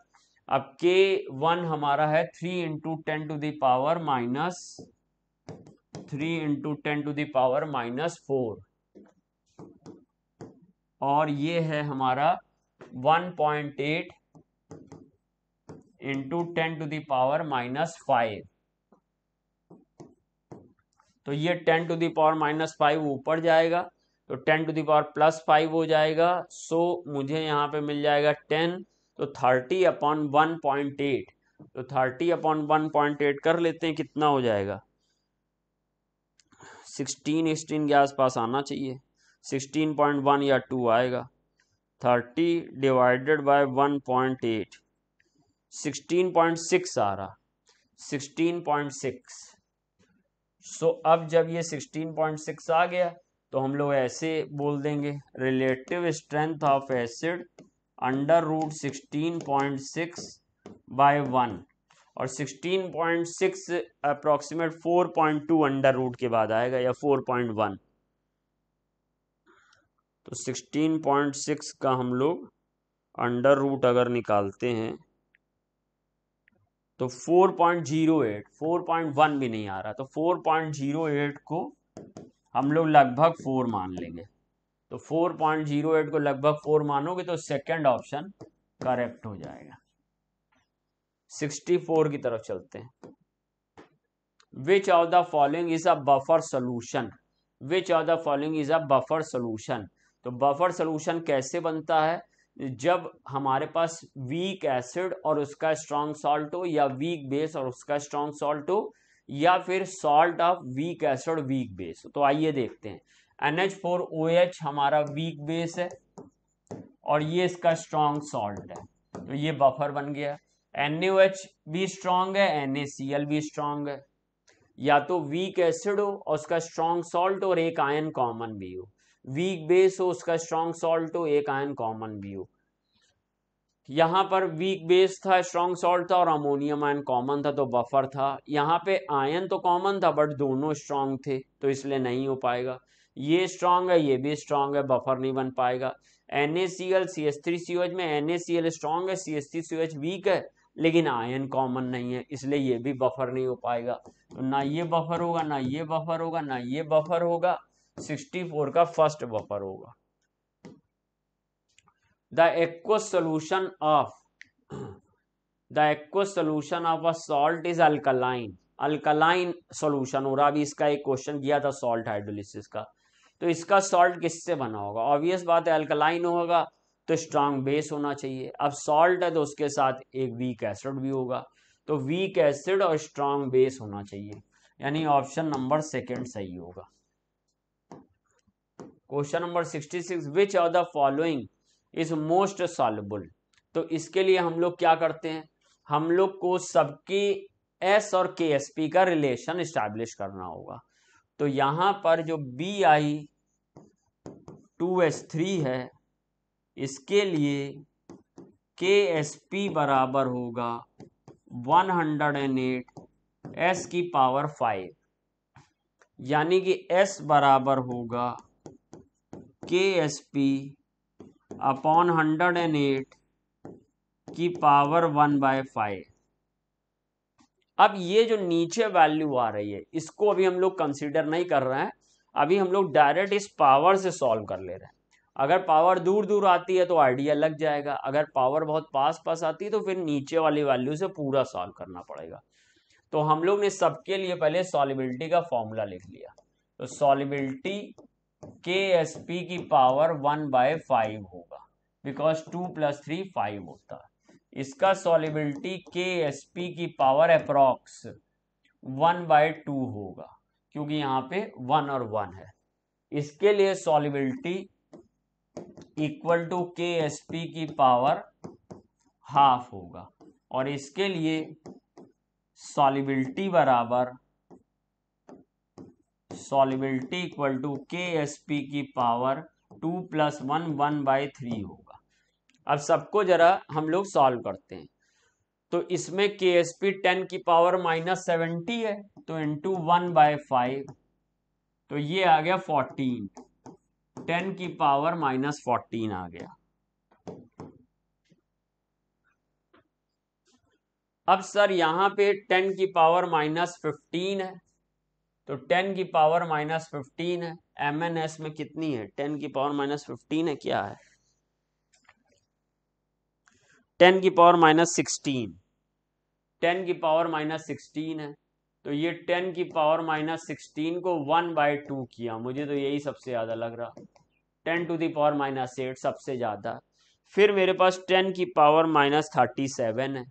अब K1 हमारा है 3 × 10 to the power -4, और ये है हमारा 1.8 × 10 to the power -5, तो ये 10 to the power -5 ऊपर जाएगा, तो 10 to the power +5 हो जाएगा, सो मुझे यहाँ पे मिल जाएगा 10, तो 30/1.8, तो 30/1.8 कर लेते हैं, कितना हो जाएगा 16 के आसपास आना चाहिए, 16.1 या 2 आएगा, 30 डिवाइडेड बाय 1.8 16.6 आ रहा, 16.6। सो अब जब ये 16.6 आ गया तो हम लोग ऐसे बोल देंगे रिलेटिव स्ट्रेंथ ऑफ एसिड √16.6/1, और 16.6 अप्रोक्सीमेट 4.2 अंडर रूट के बाद आएगा या 4.1, तो 16.6 का हम लोग अंडर रूट अगर निकालते हैं तो 4.08, 4.1 भी नहीं आ रहा, तो 4.08 को हम लोग लगभग 4 मान लेंगे, तो 4.08 को लगभग 4 मानोगे तो सेकंड ऑप्शन करेक्ट हो जाएगा। 64 की तरफ चलते हैं। विच of the following is a buffer solution, which of the following is a buffer solution. तो बफर सोल्यूशन कैसे बनता है, जब हमारे पास वीक एसिड और उसका स्ट्रॉन्ग सॉल्ट हो, या वीक बेस और उसका स्ट्रॉन्ग सॉल्ट हो, या फिर salt of week acid week base. तो आइए देखते हैं, NH4OH हमारा वीक बेस है और ये इसका स्ट्रॉन्ग सॉल्ट है, तो ये बफर बन गया। NaOH भी स्ट्रॉन्ग है, NaCl भी स्ट्रॉन्ग है, या तो वीक एसिड हो और उसका स्ट्रॉन्ग सॉल्ट और एक आयन कॉमन भी हो, वीक बेस हो उसका स्ट्रॉन्ग सॉल्ट हो एक आयन कॉमन भी हो। यहाँ पर वीक बेस था, स्ट्रॉन्ग सॉल्ट था और अमोनियम आयन कॉमन था, तो बफर था। यहाँ पे आयन तो कॉमन था बट दोनों स्ट्रॉन्ग थे, तो इसलिए नहीं हो पाएगा। ये स्ट्रॉन्ग है, ये भी स्ट्रॉन्ग है, बफर नहीं बन पाएगा। NaCl CH3COH में NaCl स्ट्रॉन्ग है, CH3COH वीक है, लेकिन आयन कॉमन नहीं है, इसलिए ये भी बफर नहीं हो पाएगा। तो ना ये बफर होगा, ना ये बफर होगा, ना ये बफर होगा, 64 का फर्स्ट बफर होगा। The aqueous solution of a salt is alkaline, alkaline solution हो रहा। अभी इसका एक क्वेश्चन किया था सॉल्ट हाइड्रोलिसिस का, तो इसका सॉल्ट किससे बना होगा, ऑब्वियस बात है अल्कलाइन होगा, तो स्ट्रॉन्ग बेस होना चाहिए। अब सॉल्ट है तो उसके साथ एक वीक एसिड भी होगा, तो वीक एसिड और स्ट्रॉन्ग बेस होना चाहिए, यानी ऑप्शन नंबर सेकंड सही होगा। Question number 66, which of the following is most soluble. तो इसके लिए हम लोग क्या करते हैं, हम लोग को सबकी S और KSP का रिलेशन एस्टैब्लिश करना होगा। तो यहां पर जो Bi2S3 है, इसके लिए KSP बराबर होगा 108 S की पावर 5, यानी कि S बराबर होगा KSP अपॉन 108 की पावर 1/5। अब ये जो नीचे वैल्यू आ रही है इसको अभी हम लोग कंसीडर नहीं कर रहे हैं, अभी हम लोग डायरेक्ट इस पावर से सॉल्व कर ले रहे हैं। अगर पावर दूर दूर आती है तो आइडिया लग जाएगा, अगर पावर बहुत पास पास आती है तो फिर नीचे वाली वैल्यू से पूरा सॉल्व करना पड़ेगा। तो हम लोग ने सबके लिए पहले सॉल्युबिलिटी का फॉर्मूला लिख लिया। तो सॉल्युबिलिटी KSP की पावर 1/5 होगा, बिकॉज 2 + 3 5 होता है। इसका सॉल्युबिलिटी KSP की पावर अप्रॉक्स 1/2 होगा, क्योंकि यहाँ पे 1 और 1 है। इसके लिए सॉल्युबिलिटी इक्वल टू KSP की पावर हाफ होगा, और इसके लिए सॉल्युबिलिटी बराबर सॉल्युबिलिटी इक्वल टू KSP की पावर 2 + 1 1/3 होगा। अब सबको जरा हम लोग सॉल्व करते हैं। तो इसमें KSP 10 की पावर -70 है, तो इंटू 1/5, तो ये आ गया 14, 10 की पावर -14 आ गया। अब सर यहाँ पे 10 की पावर -15 है, तो 10 की पावर -15 है, MNS में कितनी है? 10 की पावर -15 है, क्या है? 10 की पावर -16, 10 की पावर -16 है, तो ये 10 की पावर -16 को 1/2 किया, मुझे तो यही सबसे ज्यादा लग रहा। 10 टू द पावर -8 सबसे ज्यादा। फिर मेरे पास 10 की पावर -37 है,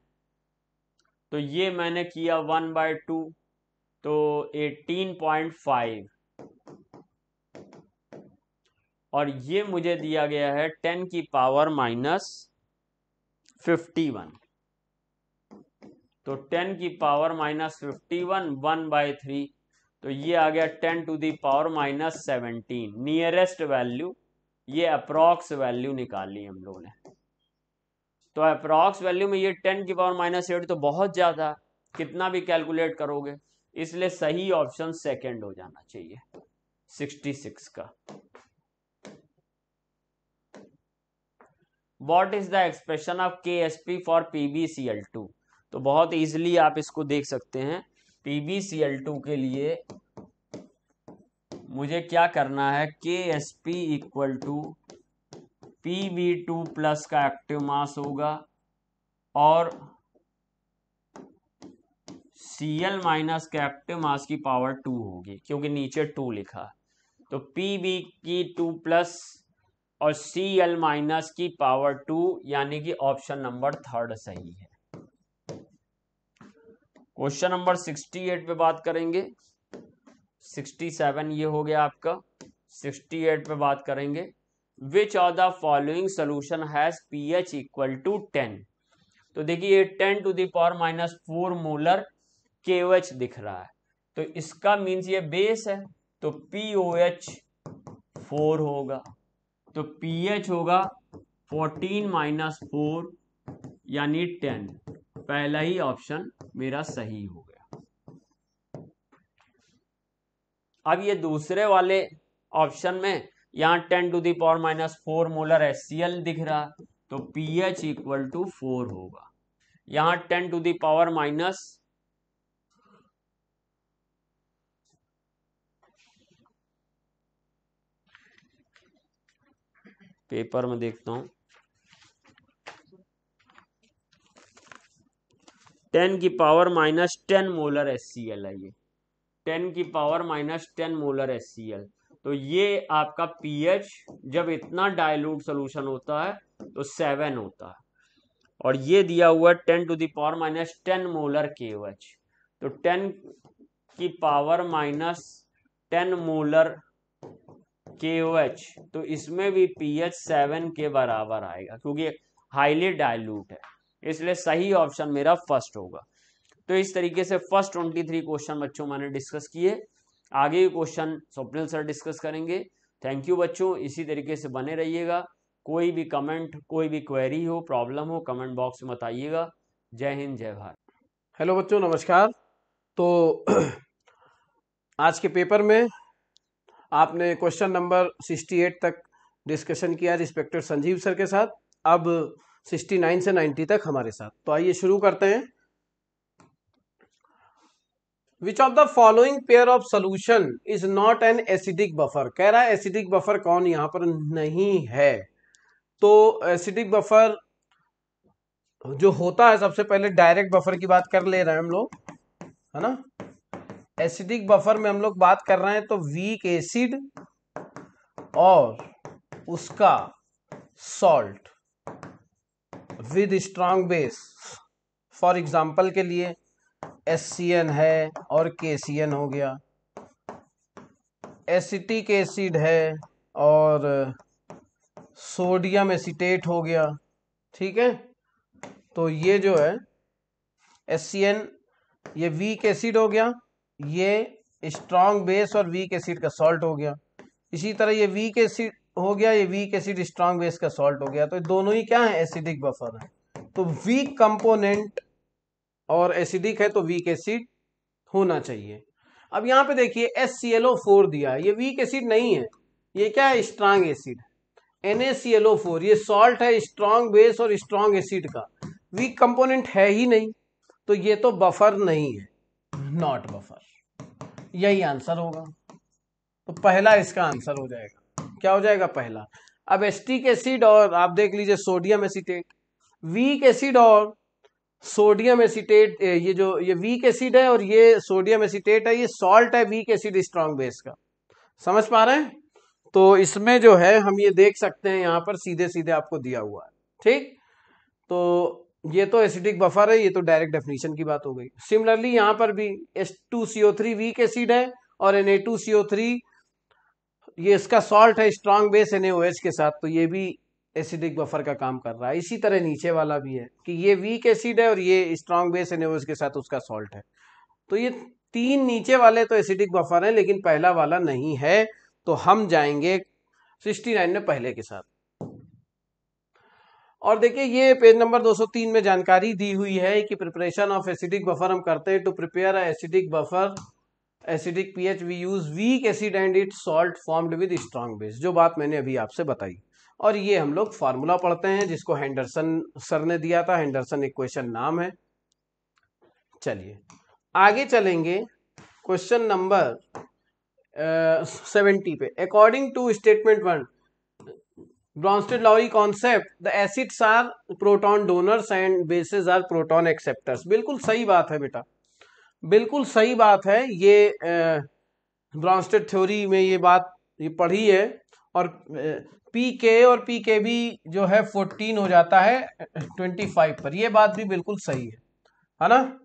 तो ये मैंने किया 1/2, तो 18.5, और ये मुझे दिया गया है 10 की पावर -51, तो 10 की पावर -51 1/3, तो ये आ गया 10 to the power -17। Nearest value, ये अप्रॉक्स वैल्यू निकाली हम लोगों ने। तो अप्रॉक्स वैल्यू में ये 10 की पावर -8 तो बहुत ज्यादा, कितना भी कैलकुलेट करोगे, इसलिए सही ऑप्शन सेकंड हो जाना चाहिए, 66 का। What is the expression of KSP for PbCl2? तो बहुत इजीली आप इसको देख सकते हैं। PbCl2 के लिए मुझे क्या करना है, KSP इक्वल टू Pb2+ का एक्टिव मास होगा, और Cl- का एक्टिव मास की पावर 2 होगी, क्योंकि नीचे 2 लिखा है। तो Pb की 2+ और Cl- की पावर 2, यानी कि ऑप्शन नंबर 3 सही है। क्वेश्चन नंबर 68 पे बात करेंगे। 67 ये हो गया आपका। 68 पे बात करेंगे। Which of the following solution has pH equal to 10? तो देखिए 10 to the power -4 molar KOH दिख रहा है, तो इसका मीन्स ये बेस है, तो POH 4 होगा, तो pH होगा 14 - 4 यानी 10। पहला ही ऑप्शन मेरा सही हो गया। अब ये दूसरे वाले ऑप्शन में यहां 10 to the power -4 molar HCl दिख रहा, तो pH इक्वल टू 4 होगा। यहां 10 टू द पावर पेपर में देखता हूं, 10 की पावर -10 मोलर HCl है, ये 10 की पावर -10 मोलर HCl। तो ये आपका pH जब इतना डाइल्यूट सोल्यूशन होता है तो 7 होता है, और ये दिया हुआ 10 to the power -10 molar KOH, तो 10 की पावर -10 मोलर KOH, तो इसमें भी pH 7 के बराबर आएगा, क्योंकि हाईली डाइल्यूट है, इसलिए सही ऑप्शन मेरा फर्स्ट होगा। तो इस तरीके से फर्स्ट 23 क्वेश्चन बच्चों मैंने डिस्कस किए। आगे क्वेश्चन स्वप्निल सर डिस्कस करेंगे। थैंक यू बच्चों, इसी तरीके से बने रहिएगा। कोई भी कमेंट, कोई भी क्वेरी हो, प्रॉब्लम हो, कमेंट बॉक्स में बताइएगा। जय हिंद, जय भारत। हेलो बच्चों, नमस्कार। तो आज के पेपर में आपने क्वेश्चन नंबर 68 तक डिस्कशन किया रिस्पेक्टेड संजीव सर के साथ। अब 69 से 90 तक हमारे साथ। तो आइए शुरू करते हैं। विच of the following pair of solution is not an acidic buffer. कह रहा है एसिडिक बफर कौन यहां पर नहीं है। तो एसिडिक बफर जो होता है, सबसे पहले डायरेक्ट बफर की बात कर ले रहे हैं हम लोग, है ना। एसिडिक बफर में हम लोग बात कर रहे हैं तो वीक एसिड और उसका salt with strong base. For example के लिए HCN है और KCN हो गया, एसिटिक एसिड है और सोडियम एसीटेट हो गया। ठीक है, तो ये जो है HCN ये वीक एसिड हो गया, ये स्ट्रॉन्ग बेस और वीक एसिड का सॉल्ट हो गया। इसी तरह ये वीक एसिड हो गया, ये वीक एसिड स्ट्रॉन्ग बेस का सॉल्ट हो गया। तो दोनों ही क्या है, एसिडिक बफर है। तो वीक कंपोनेंट और एसिडिक है तो वीक एसिड होना चाहिए। अब यहाँ पे देखिए HClO4 दिया है, ये वीक एसिड नहीं है, ये क्या है, स्ट्रॉन्ग एसिड। NaClO4 ये सॉल्ट है, स्ट्रॉन्ग बेस और स्ट्रॉन्ग एसिड का, वीक कंपोनेंट है ही नहीं, तो ये तो बफर नहीं है, नॉट बफर। यही आंसर होगा। तो पहला इसका आंसर हो जाएगा। क्या हो जाएगा, पहला। अब एसिटिक एसिड और आप देख लीजिए सोडियम एसीटेट, वीक एसिड और सोडियम एसीटेट, ये वीक एसिड है और ये सोडियम एसीटेट है, ये सॉल्ट है, वीक एसिड स्ट्रॉन्ग बेस का। समझ पा रहे हैं। तो इसमें जो है हम ये देख सकते हैं, यहां पर सीधे सीधे आपको दिया हुआ है। ठीक, तो ये तो एसिडिक बफर है, ये तो डायरेक्ट डेफिनेशन की बात हो गई। सिमिलरली यहां पर भी H2CO3 वीक एसिड है और Na2CO3 ये इसका सॉल्ट है, स्ट्रॉन्ग बेस NaOH के साथ, तो ये भी एसिडिक बफर का काम कर रहा है। इसी तरह नीचे वाला भी है कि ये वीक एसिड है और ये स्ट्रॉन्ग बेस NaOH के साथ उसका सॉल्ट है। तो ये तीन नीचे वाले तो एसिडिक बफर है, लेकिन पहला वाला नहीं है। तो हम जाएंगे 69 में पहले के साथ। और देखिए ये पेज नंबर 203 में जानकारी दी हुई है कि प्रिपरेशन ऑफ एसिडिक बफर हम करते हैं। To prepare acidic buffer acidic pH we use weak acid and it salt formed with strong base, जो बात मैंने अभी आपसे बताई। और ये हम लोग फार्मूला पढ़ते हैं जिसको हेंडरसन सर ने दिया था, हेंडरसन इक्वेशन नाम है। चलिए आगे चलेंगे क्वेश्चन नंबर 70 पे। According to statement 1 Bronsted Lowry concept, the acids are proton donors and bases are proton acceptors. बिल्कुल सही बात है बेटा, बिल्कुल सही बात है। ये ब्रॉन्स्टेड थ्योरी में ये बात ये पढ़ी है। और PK और PKB जो है 14 हो जाता है 25 पर, ये बात भी बिल्कुल सही है ना।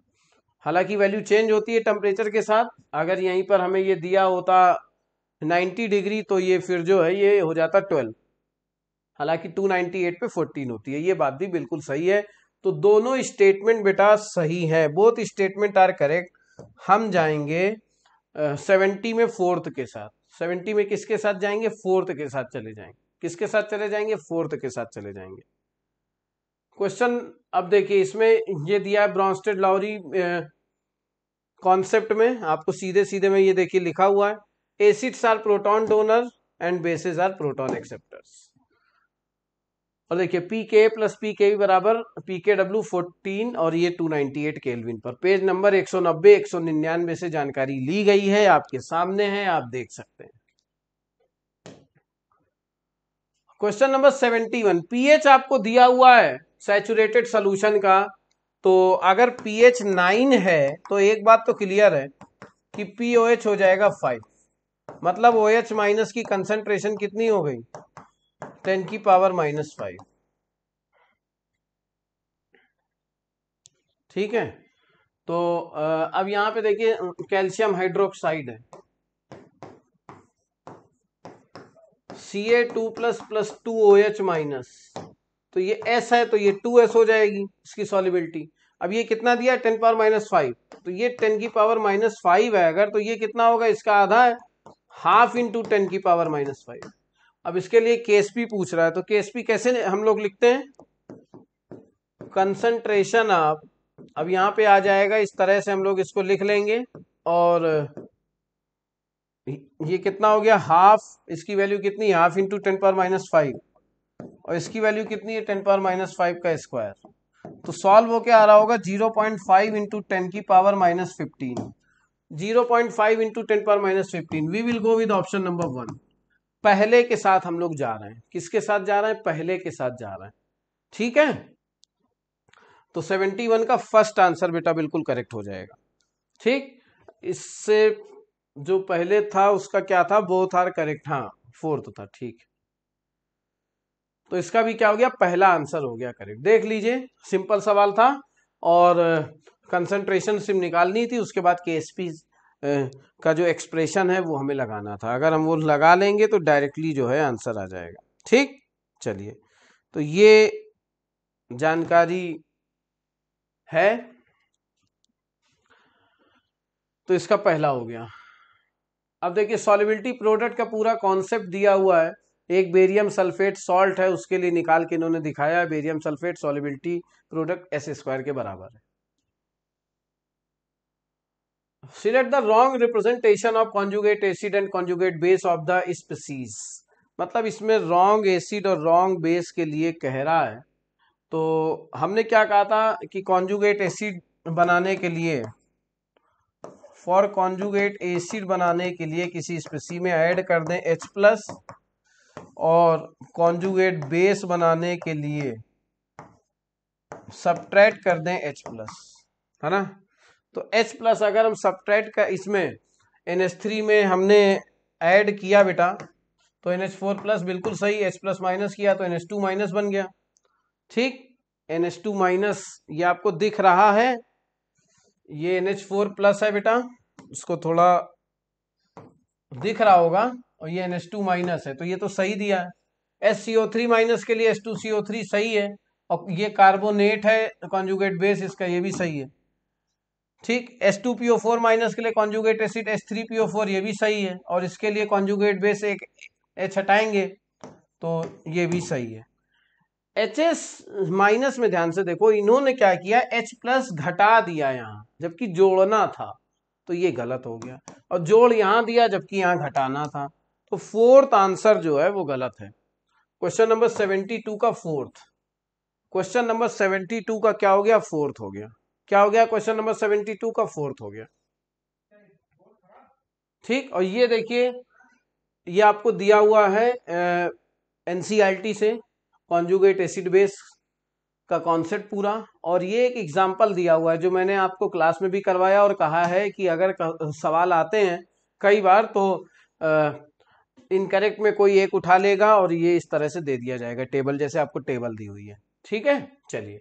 हालांकि वैल्यू चेंज होती है टेम्परेचर के साथ। अगर यहीं पर हमें ये दिया होता 90 डिग्री तो ये फिर जो है ये हो जाता 12, हालांकि 298 पे 14 होती है। ये बात भी बिल्कुल सही है। तो दोनों स्टेटमेंट बेटा सही है, बोथ स्टेटमेंट आर करेक्ट। हम जाएंगे 70 में फोर्थ के साथ। 70 में किसके साथ जाएंगे, फोर्थ के साथ चले जाएंगे। किसके साथ चले जाएंगे, फोर्थ के साथ चले जाएंगे। क्वेश्चन अब देखिए, इसमें ये दिया है ब्रॉन्स्टेड-लाउरी कॉन्सेप्ट में, आपको सीधे सीधे में ये देखिए लिखा हुआ है, acids are proton donor and bases are proton acceptors. और देखिए PK प्लस PKB बराबर PKW 14 और ये 298 केल्विन पर। पेज नंबर 190 199 से जानकारी ली गई है, आपके सामने है, आप देख सकते हैं। क्वेश्चन नंबर 71, pH आपको दिया हुआ है सैचुरेटेड सॉल्यूशन का। तो अगर pH 9 है तो एक बात तो क्लियर है कि POH हो जाएगा 5, मतलब OH माइनस की कंसंट्रेशन कितनी हो गई, 10 की पावर -5। ठीक है, तो अब यहां पे देखिए कैल्शियम हाइड्रोक्साइड है, Ca2 प्लस 2OH माइनस, तो ये S है तो ये 2S हो जाएगी इसकी सॉल्युबिलिटी। अब ये कितना दिया, 10 पावर -5, तो ये 10 की पावर -5 है अगर, तो ये कितना होगा, इसका आधा है, हाफ इंटू 10 की पावर -5। अब इसके लिए केएसपी पूछ रहा है, तो केएसपी कैसे हम लोग लिखते हैं, कंसंट्रेशन ऑफ, अब यहाँ पे आ जाएगा इस तरह से हम लोग इसको लिख लेंगे, और ये कितना हो गया, हाफ, इसकी वैल्यू कितनी, हाफ इंटू 10⁻⁵, और इसकी वैल्यू कितनी है 10⁻⁵ का स्क्वायर। तो सॉल्व हो क्या आ रहा होगा, 0.5 into 10⁻⁻15, 0.5 into 10⁻⁻15। We will go with option number 1, पहले के साथ हम लोग जा रहे हैं। किसके साथ जा रहे हैं, पहले के साथ जा रहे हैं, ठीक है। तो 71 का फर्स्ट आंसर बेटा बिल्कुल करेक्ट हो जाएगा, ठीक। इससे जो पहले था उसका क्या था, बोथ आर करेक्ट, हाँ फोर्थ था, ठीक। तो इसका भी क्या हो गया, पहला आंसर हो गया करेक्ट। देख लीजिए सिंपल सवाल था, और कंसंट्रेशन सिर्फ निकालनी थी, उसके बाद केएसपी का जो एक्सप्रेशन है वो हमें लगाना था। अगर हम वो लगा लेंगे तो डायरेक्टली जो है आंसर आ जाएगा, ठीक। चलिए, तो ये जानकारी है, तो इसका पहला हो गया। अब देखिए सॉल्युबिलिटी प्रोडक्ट का पूरा कॉन्सेप्ट दिया हुआ है, एक बेरियम सल्फेट सॉल्ट है, उसके लिए निकाल के इन्होंने दिखाया है, barium sulphate solubility product S² के बराबर है। Select the wrong representation of conjugate acid and conjugate base of the species, मतलब इसमें रॉन्ग एसिड और रॉन्ग बेस के लिए कह रहा है। तो हमने क्या कहा था कि कॉन्जुगेट एसिड बनाने के लिए, फॉर कॉन्जुगेट एसिड बनाने के लिए किसी स्पीसी में ऐड कर दें H+, और कॉन्जुगेट बेस बनाने के लिए सब्ट्रैक्ट कर दें H+, है ना। तो H+ अगर हम सब्ट्रैक्ट का इसमें NH3 में हमने ऐड किया बेटा, तो NH4+ बिल्कुल सही, H+ माइनस किया तो NH2 माइनस बन गया, ठीक। NH2 माइनस ये आपको दिख रहा है, ये NH4+ है बेटा, इसको थोड़ा दिख रहा होगा, और ये NH2 माइनस है, तो ये तो सही दिया है। SCO3 माइनस के लिए H2CO3 सही है, और ये कार्बोनेट है कॉन्जुगेट बेस इसका, ये भी सही है, ठीक। H2PO4 माइनस के लिए कॉन्जुगेट एसिड H3PO4, ये भी सही है, और इसके लिए कॉन्जुगेट बेस एक H हटाएंगे तो ये भी सही है। HS माइनस में ध्यान से देखो, इन्होंने क्या किया, H+ घटा दिया यहाँ, जबकि जोड़ना था, तो ये गलत हो गया, और जोड़ यहां दिया जबकि यहां घटाना था, तो फोर्थ आंसर जो है वो गलत है। क्वेश्चन नंबर 72 का फोर्थ, क्वेश्चन नंबर 72 का क्या हो गया, फोर्थ हो गया। क्या हो गया, क्वेश्चन नंबर 72 का फोर्थ हो गया, ठीक। और ये देखिए, ये आपको दिया हुआ है NCERT से, कॉन्जुगेट एसिड बेस का कॉन्सेप्ट पूरा, और ये एक एग्जाम्पल दिया हुआ है जो मैंने आपको क्लास में भी करवाया, और कहा है कि अगर सवाल आते हैं कई बार तो इनकरेक्ट में कोई एक उठा लेगा, और ये इस तरह से दे दिया जाएगा टेबल, जैसे आपको टेबल दी हुई है, ठीक है। चलिए,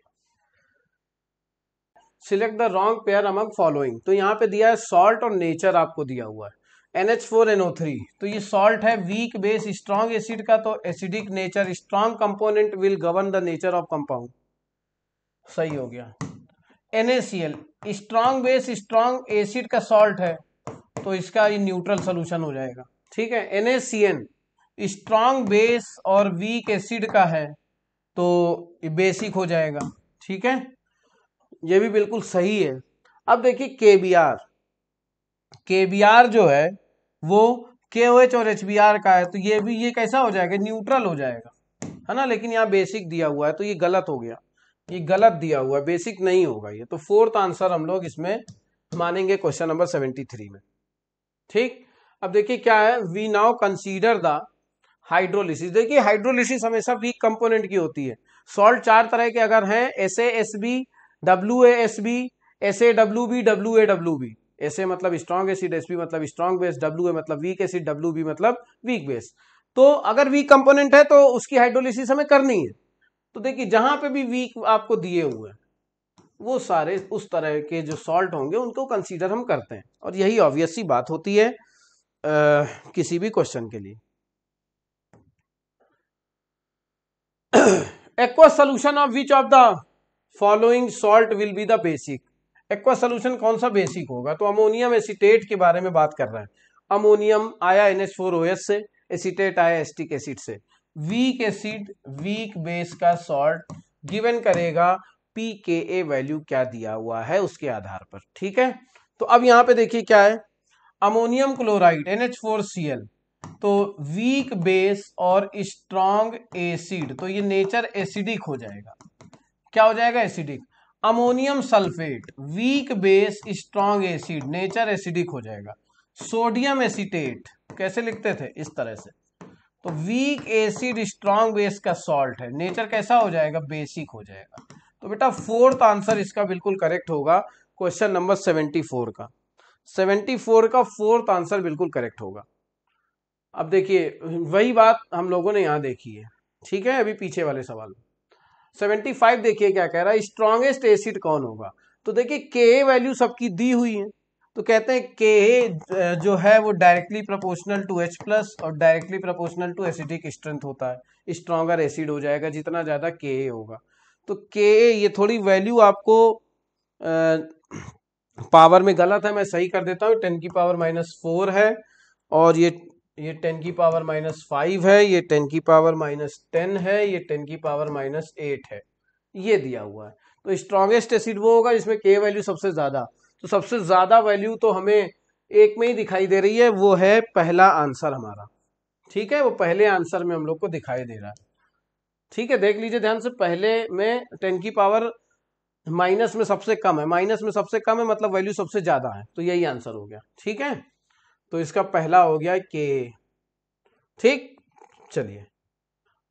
select the wrong pair among following, तो यहाँ पे दिया है सॉल्ट और नेचर आपको दिया हुआ है, NH4NO3, तो ये सॉल्ट है, वीक बेस स्ट्रॉन्ग एसिड का, तो acidic nature, strong component will govern the nature of compound, सही हो गया। NaCl strong base strong acid का सॉल्ट है, तो इसका ये न्यूट्रल सोल्यूशन हो जाएगा, ठीक है। NaCN स्ट्रॉन्ग बेस और वीक एसिड का है, तो ये बेसिक हो जाएगा, ठीक है, ये भी बिल्कुल सही है। अब देखिए KBr जो है वो KOH और HBr का है, तो ये भी, ये कैसा हो जाएगा, न्यूट्रल हो जाएगा, है ना, लेकिन यहाँ बेसिक दिया हुआ है, तो ये गलत हो गया, ये गलत दिया हुआ है, बेसिक नहीं होगा ये, तो फोर्थ आंसर हम लोग इसमें मानेंगे क्वेश्चन नंबर 73 में, ठीक। अब देखिए क्या है, we now consider the hydrolysis. देखिए हाइड्रोलिसिस हमेशा वीक कंपोनेंट की होती है। सॉल्ट चार तरह के अगर हैं, SaSb, WaSb, SaWb, WaWb। SA मतलब स्ट्रॉन्ग एसिड, SB मतलब स्ट्रॉन्ग बेस, WA मतलब वीक एसिड, WB मतलब वीक बेस। तो अगर वीक कंपोनेंट है तो उसकी हाइड्रोलिसिस हमें करनी है। तो देखिए जहां पे भी वीक आपको दिए हुए हैं वो सारे उस तरह के जो सॉल्ट होंगे उनको कंसीडर हम करते हैं, और यही ऑब्वियस सी बात होती है किसी भी क्वेश्चन के लिए। Aqua solution of which of the following salt will be the basic. Aqua solution कौन सा बेसिक होगा, तो अमोनियम एसीटेट के बारे में बात कर रहे हैं। अमोनियम आया NH4OH से, एसीटेट आया एसिटिक एसिड से। वीक एसिड वीक बेस का सॉल्ट गिवन करेगा pKa वैल्यू क्या दिया हुआ है उसके आधार पर, ठीक है। तो अब यहां पे देखिए क्या है, अमोनियम क्लोराइड NH4Cl, तो वीक बेस और स्ट्रॉन्ग एसिड, तो ये नेचर एसिडिक हो जाएगा। क्या हो जाएगा? Acidic. Ammonium sulphate weak base strong acid, nature acidic हो जाएगा। सोडियम एसीटेट कैसे लिखते थे? इस तरह से। तो वीक एसिड स्ट्रॉन्ग बेस का सॉल्ट है, नेचर कैसा हो जाएगा? बेसिक हो जाएगा। तो बेटा फोर्थ आंसर इसका बिल्कुल करेक्ट होगा, क्वेश्चन नंबर 74 का। 74 का फोर्थ आंसर बिल्कुल करेक्ट होगा। अब देखिए वही बात हम लोगों ने यहां देखी है, ठीक है। अभी पीछे वाले सवाल 75 देखिए क्या कह रहा है, स्ट्रॉन्गेस्ट एसिड कौन होगा। तो देखिए Ka वैल्यू सबकी दी हुई है, तो कहते हैं Ka जो है वो directly proportional to H plus और directly proportional to acidic strength होता है, स्ट्रॉन्गर एसिड हो जाएगा जितना ज्यादा Ka होगा। तो Ka ये थोड़ी वैल्यू आपको पावर में गलत है, मैं सही कर देता हूँ। 10 की पावर -4 है और ये 10 की पावर -5 है, ये 10 की पावर -10 है, ये 10 की पावर -8 है, ये दिया हुआ है। तो स्ट्रॉन्गेस्ट एसिड वो होगा जिसमें K वैल्यू सबसे ज्यादा, तो सबसे ज्यादा वैल्यू तो हमें एक में ही दिखाई दे रही है, वो है पहला आंसर हमारा, ठीक है। वो पहले आंसर में हम लोग को दिखाई दे रहा है, ठीक है। देख लीजिए ध्यान से, पहले में 10 की पावर माइनस में सबसे कम है, माइनस में सबसे कम है मतलब वैल्यू सबसे ज्यादा है, तो यही आंसर हो गया, ठीक है। तो इसका पहला हो गया K, ठीक। चलिए,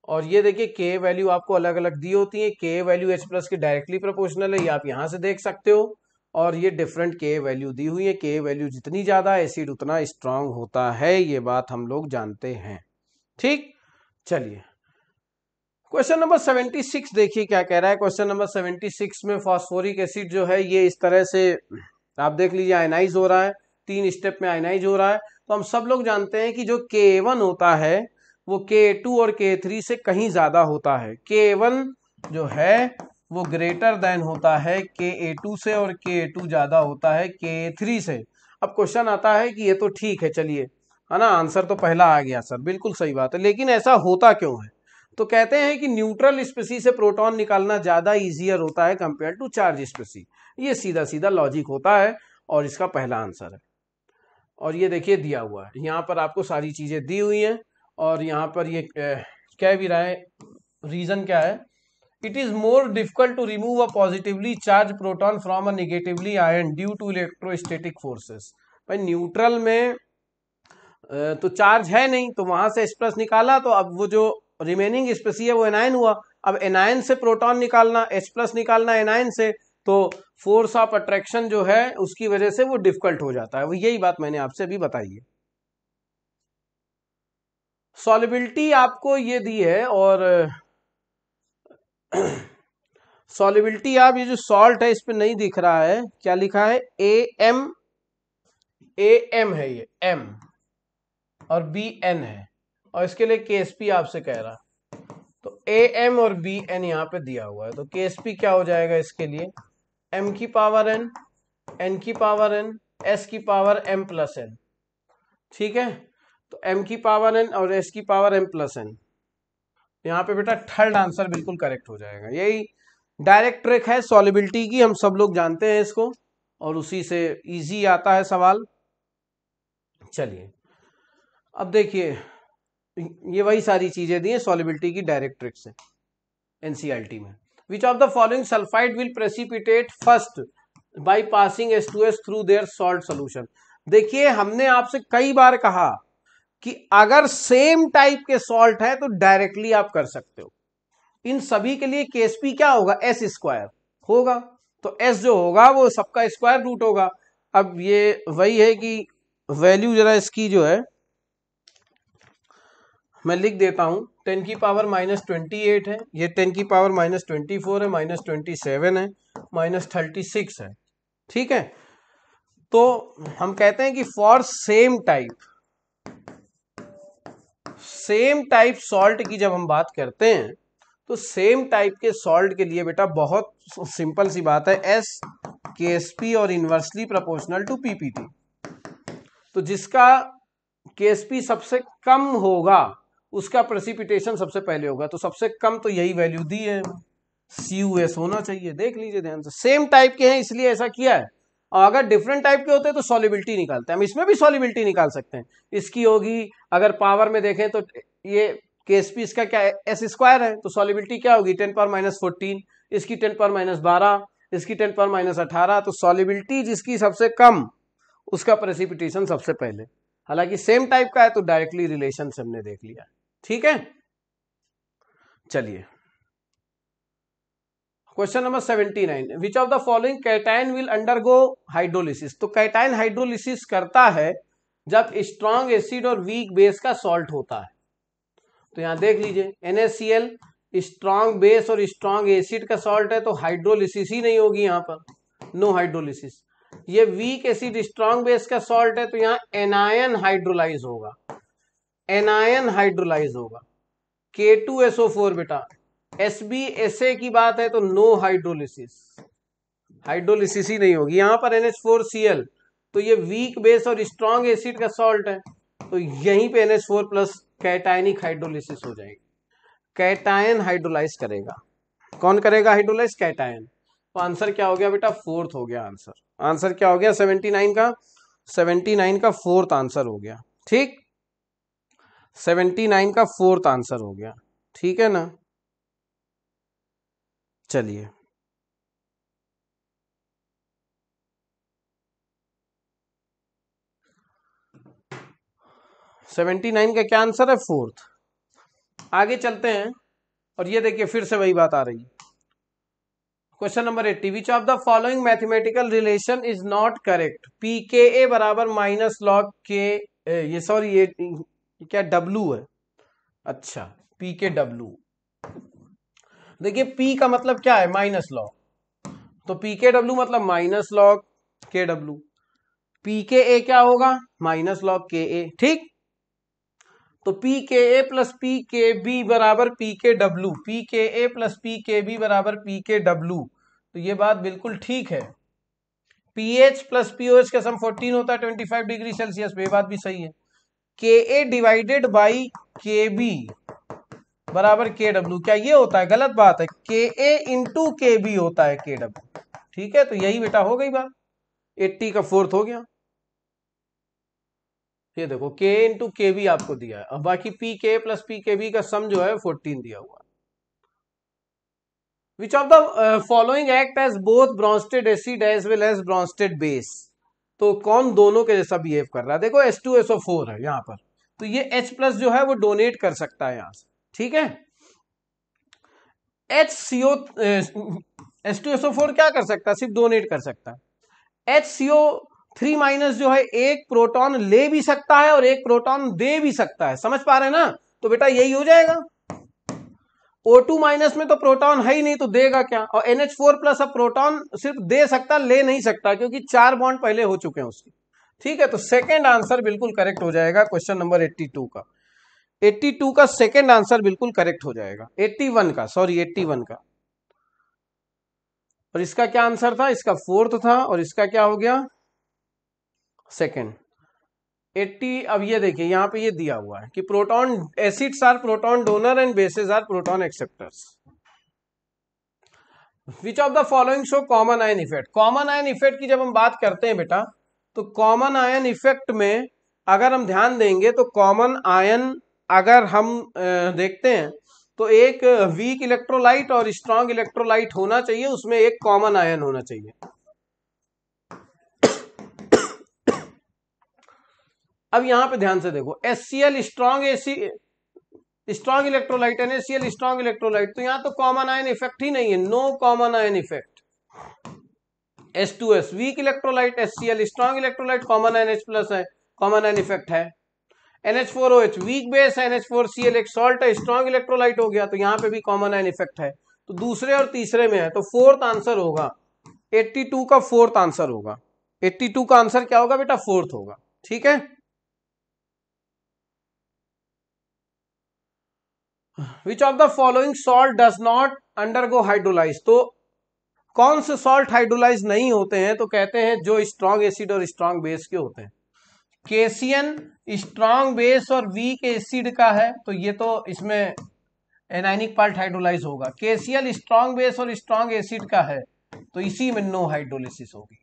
और ये देखिए K वैल्यू आपको अलग अलग दी होती है। K वैल्यू H प्लस की डायरेक्टली प्रोपोर्शनल है, ये आप यहां से देख सकते हो। और ये डिफरेंट K वैल्यू दी हुई है। K वैल्यू जितनी ज्यादा एसिड उतना स्ट्रांग होता है, ये बात हम लोग जानते हैं, ठीक। चलिए क्वेश्चन नंबर 76 देखिए क्या कह रहा है। क्वेश्चन नंबर 76 में फॉस्फोरिक एसिड जो है ये इस तरह से आप देख लीजिए आयनाइज हो रहा है, 3 स्टेप में आयनाइज हो रहा है। तो हम सब लोग जानते हैं कि जो K1 होता है वो K2 और K3 से कहीं ज्यादा होता है। K1 जो है वो ग्रेटर देन होता है Ka2 से और Ka2 ज्यादा होता है K3 से। अब क्वेश्चन आता है कि ये तो ठीक है, चलिए, है ना, आंसर तो पहला आ गया सर, बिल्कुल सही बात है, लेकिन ऐसा होता क्यों है? तो कहते हैं कि न्यूट्रल स्पेसी से प्रोटॉन निकालना ज्यादा इजियर होता है कंपेयर टू चार्ज स्पेसी। ये सीधा सीधा लॉजिक होता है और इसका पहला आंसर है। और ये देखिए दिया हुआ है, यहाँ पर आपको सारी चीजें दी हुई हैं और यहाँ पर ये कह भी रहा है, रीजन क्या है, it is more difficult to remove a positively charge proton from a negatively ion due to electrostatic forces. भाई न्यूट्रल में तो चार्ज है नहीं, तो वहां से H प्लस निकाला, तो अब वो जो रिमेनिंग स्पेसी है वो एनायन हुआ। अब एनायन से प्रोटॉन निकालना, H प्लस निकालना एनायन से, तो फोर्स ऑफ अट्रैक्शन जो है उसकी वजह से वो डिफिकल्ट हो जाता है। वो यही बात मैंने आपसे अभी बताई है। सॉलिबिलिटी आपको ये दी है और सॉलिबिलिटी आप ये जो सॉल्ट है इस पे नहीं दिख रहा है, क्या लिखा है? AM है, ये M और BN है और इसके लिए KSP आपसे कह रहा है। तो AM और BN यहाँ पे दिया हुआ है, तो KSP क्या हो जाएगा इसके लिए? M की पावर N, N की पावर N, S की पावर M प्लस N, ठीक है। तो M की पावर N और S की पावर M प्लस N, यहाँ पे बेटा थर्ड आंसर बिल्कुल करेक्ट हो जाएगा। यही डायरेक्ट ट्रिक है सॉलिबिलिटी की, हम सब लोग जानते हैं इसको और उसी से इजी आता है सवाल। चलिए अब देखिए, ये वही सारी चीजें दी हैं सॉलिबिलिटी की डायरेक्ट ट्रिक से एनसीईआरटी में। विच of the following sulphide will precipitate first by passing H2S through their salt solution. देखिए हमने आपसे कई बार कहा कि अगर सेम टाइप के सॉल्ट है तो डायरेक्टली आप कर सकते हो। इन सभी के लिए KSP क्या होगा? S स्क्वायर होगा, तो S जो होगा वो सबका स्क्वायर रूट होगा। अब ये वही है कि वैल्यू जरा इसकी जो है मैं लिख देता हूं, 10 की पावर -28 है, ये 10 की पावर -24 है, -27 है, -36 है, ठीक है। तो हम कहते हैं कि फॉर सेम टाइप सॉल्ट की जब हम बात करते हैं तो सेम टाइप के सॉल्ट के लिए बेटा बहुत सिंपल सी बात है, S KSP और इनवर्सली प्रोपोर्शनल टू PPT। तो जिसका Ksp सबसे कम होगा उसका प्रेसिपिटेशन सबसे पहले होगा, तो सबसे कम तो यही वैल्यू दी है, CuS होना चाहिए। देख लीजिए ध्यान से, सेम टाइप के हैं इसलिए ऐसा किया है, और अगर डिफरेंट टाइप के होते तो सॉल्युबिलिटी निकालते हैं। हम इसमें भी सॉल्युबिलिटी निकाल सकते हैं, इसकी होगी अगर पावर में देखें तो ये Ksp इसका क्या है, S² है, तो सॉल्युबिलिटी क्या होगी 10⁻14, इसकी 10⁻12, इसकी 10⁻18, तो सॉल्युबिलिटी जिसकी सबसे कम उसका प्रेसिपिटेशन सबसे पहले। हालांकि सेम टाइप का है तो डायरेक्टली रिलेशन से हमने देख लिया, ठीक है। चलिए question number 79, which of the following cation will undergo hydrolysis. तो कैटायन हाइड्रोलिसिस करता है जब स्ट्रॉन्ग एसिड और वीक बेस का सॉल्ट होता है। तो यहां देख लीजिए NaCl स्ट्रॉन्ग बेस और स्ट्रॉन्ग एसिड का सॉल्ट है, तो हाइड्रोलिसिस ही नहीं होगी यहां पर, नो हाइड्रोलिसिस। ये वीक एसिड स्ट्रॉन्ग बेस का सॉल्ट है, तो यहां एनायन हाइड्रोलाइज होगा, एनायन हाइड्रोलाइज होगा। K2SO4 बेटा, SbSa की बात है तो नो हाइड्रोलिसिस, हाइड्रोलिसिस ही नहीं होगी। यहां पर NH4Cl, तो ये वीक बेस और स्ट्रॉन्ग एसिड का सॉल्ट है, तो यहीं पे NH4 प्लस कैटायनिक हाइड्रोलिसिस हो जाएगी। कैटायन हाइड्रोलाइज करेगा, कौन करेगा हाइड्रोलाइज, कैटायन। तो आंसर क्या हो गया बेटा, फोर्थ हो गया आंसर। आंसर क्या हो गया 79 का, 79 का फोर्थ आंसर हो गया, ठीक, 79 का फोर्थ आंसर हो गया, ठीक है ना। चलिए सेवेंटी नाइन का क्या आंसर है, फोर्थ। आगे चलते हैं, और ये देखिए फिर से वही बात आ रही है। Question number 80, which of the following mathematical relation is not correct. PKa बराबर माइनस लॉग के, ये सॉरी ये क्या W है, अच्छा PKW। देखिए P का मतलब क्या है, माइनस लॉग, तो PKW मतलब माइनस लॉग KW, PKa क्या होगा, माइनस लॉग KA, ठीक। तो PKa प्लस PKB बराबर PKW, PKa प्लस PKB बराबर PKW, तो ये बात बिल्कुल ठीक है। pH प्लस POH का सम 14 होता है 25 डिग्री सेल्सियस पे, ये बात भी सही है। Ka डिवाइडेड बाई KB बराबर KW, क्या ये होता है, गलत बात है, Ka इंटू KB होता है KW, ठीक है। तो यही बेटा हो गई बात, 80 का फोर्थ हो गया। ये देखो K इंटू KB आपको दिया है, और बाकी PK प्लस PKB का सम जो है 14 दिया हुआ है। Which of the following act as both Bronsted acid as well as Bronsted base। तो कौन दोनों के जैसा बिहेव कर रहा है, देखो H2SO4 है यहाँ पर, तो ये H प्लस जो है वो डोनेट कर सकता है यहाँ से, ठीक है। H2SO4 क्या कर सकता है, सिर्फ डोनेट कर सकता है। HCO3 माइनस जो है एक प्रोटॉन ले भी सकता है और एक प्रोटॉन दे भी सकता है, समझ पा रहे हैं ना, तो बेटा यही हो जाएगा। O2 माइनस में तो प्रोटॉन है ही नहीं, तो देगा क्या, और NH4 प्लस अब प्रोटॉन सिर्फ दे सकता, ले नहीं सकता, क्योंकि 4 बॉन्ड पहले हो चुके हैं उसके, ठीक है। तो सेकंड आंसर बिल्कुल करेक्ट हो जाएगा क्वेश्चन नंबर 82 का। 82 का सेकंड आंसर बिल्कुल करेक्ट हो जाएगा, 81 का, सॉरी 81 का। और इसका क्या आंसर था, इसका फोर्थ था, और इसका क्या हो गया, सेकंड। 80, अब ये देखिए यहाँ पे ये दिया हुआ है कि proton acids are proton donor and bases are proton acceptors. Which of the following show common ion effect. Common ion effect की जब हम बात करते हैं बेटा, तो कॉमन आयन इफेक्ट में अगर हम ध्यान देंगे तो कॉमन आयन अगर हम देखते हैं तो एक वीक इलेक्ट्रोलाइट और स्ट्रॉन्ग इलेक्ट्रोलाइट होना चाहिए, उसमें एक कॉमन आयन होना चाहिए। अब यहां पे ध्यान से देखो, HCl strong electrolyte, NaCl strong electrolyte, तो यहां तो कॉमन आयन इफेक्ट ही नहीं है, no common ion effect. H2S weak electrolyte, HCl strong electrolyte, common ion H plus है, कॉमन आयन इफेक्ट है। NH4OH वीक बेस है, NH4Cl एक सॉल्ट है, स्ट्रॉन्ग इलेक्ट्रोलाइट हो गया, तो यहां पे भी कॉमन आयन इफेक्ट है, तो दूसरे और तीसरे में है, तो फोर्थ आंसर होगा 82 का, फोर्थ आंसर होगा 82 का आंसर क्या होगा बेटा, फोर्थ होगा, ठीक है। विच of the following salt does not undergo hydrolyse. तो कौन से सॉल्ट हाइड्रोलाइज नहीं होते हैं, तो कहते हैं जो स्ट्रॉन्ग एसिड और स्ट्रॉन्ग बेस के होते हैं। KCN स्ट्रॉन्ग बेस और वीक एसिड का है, तो ये तो इसमें एनायनिक पार्ट हाइड्रोलाइज होगा। KCl स्ट्रॉन्ग बेस और स्ट्रॉन्ग एसिड का है, तो इसी में नो हाइड्रोलिसिस होगी,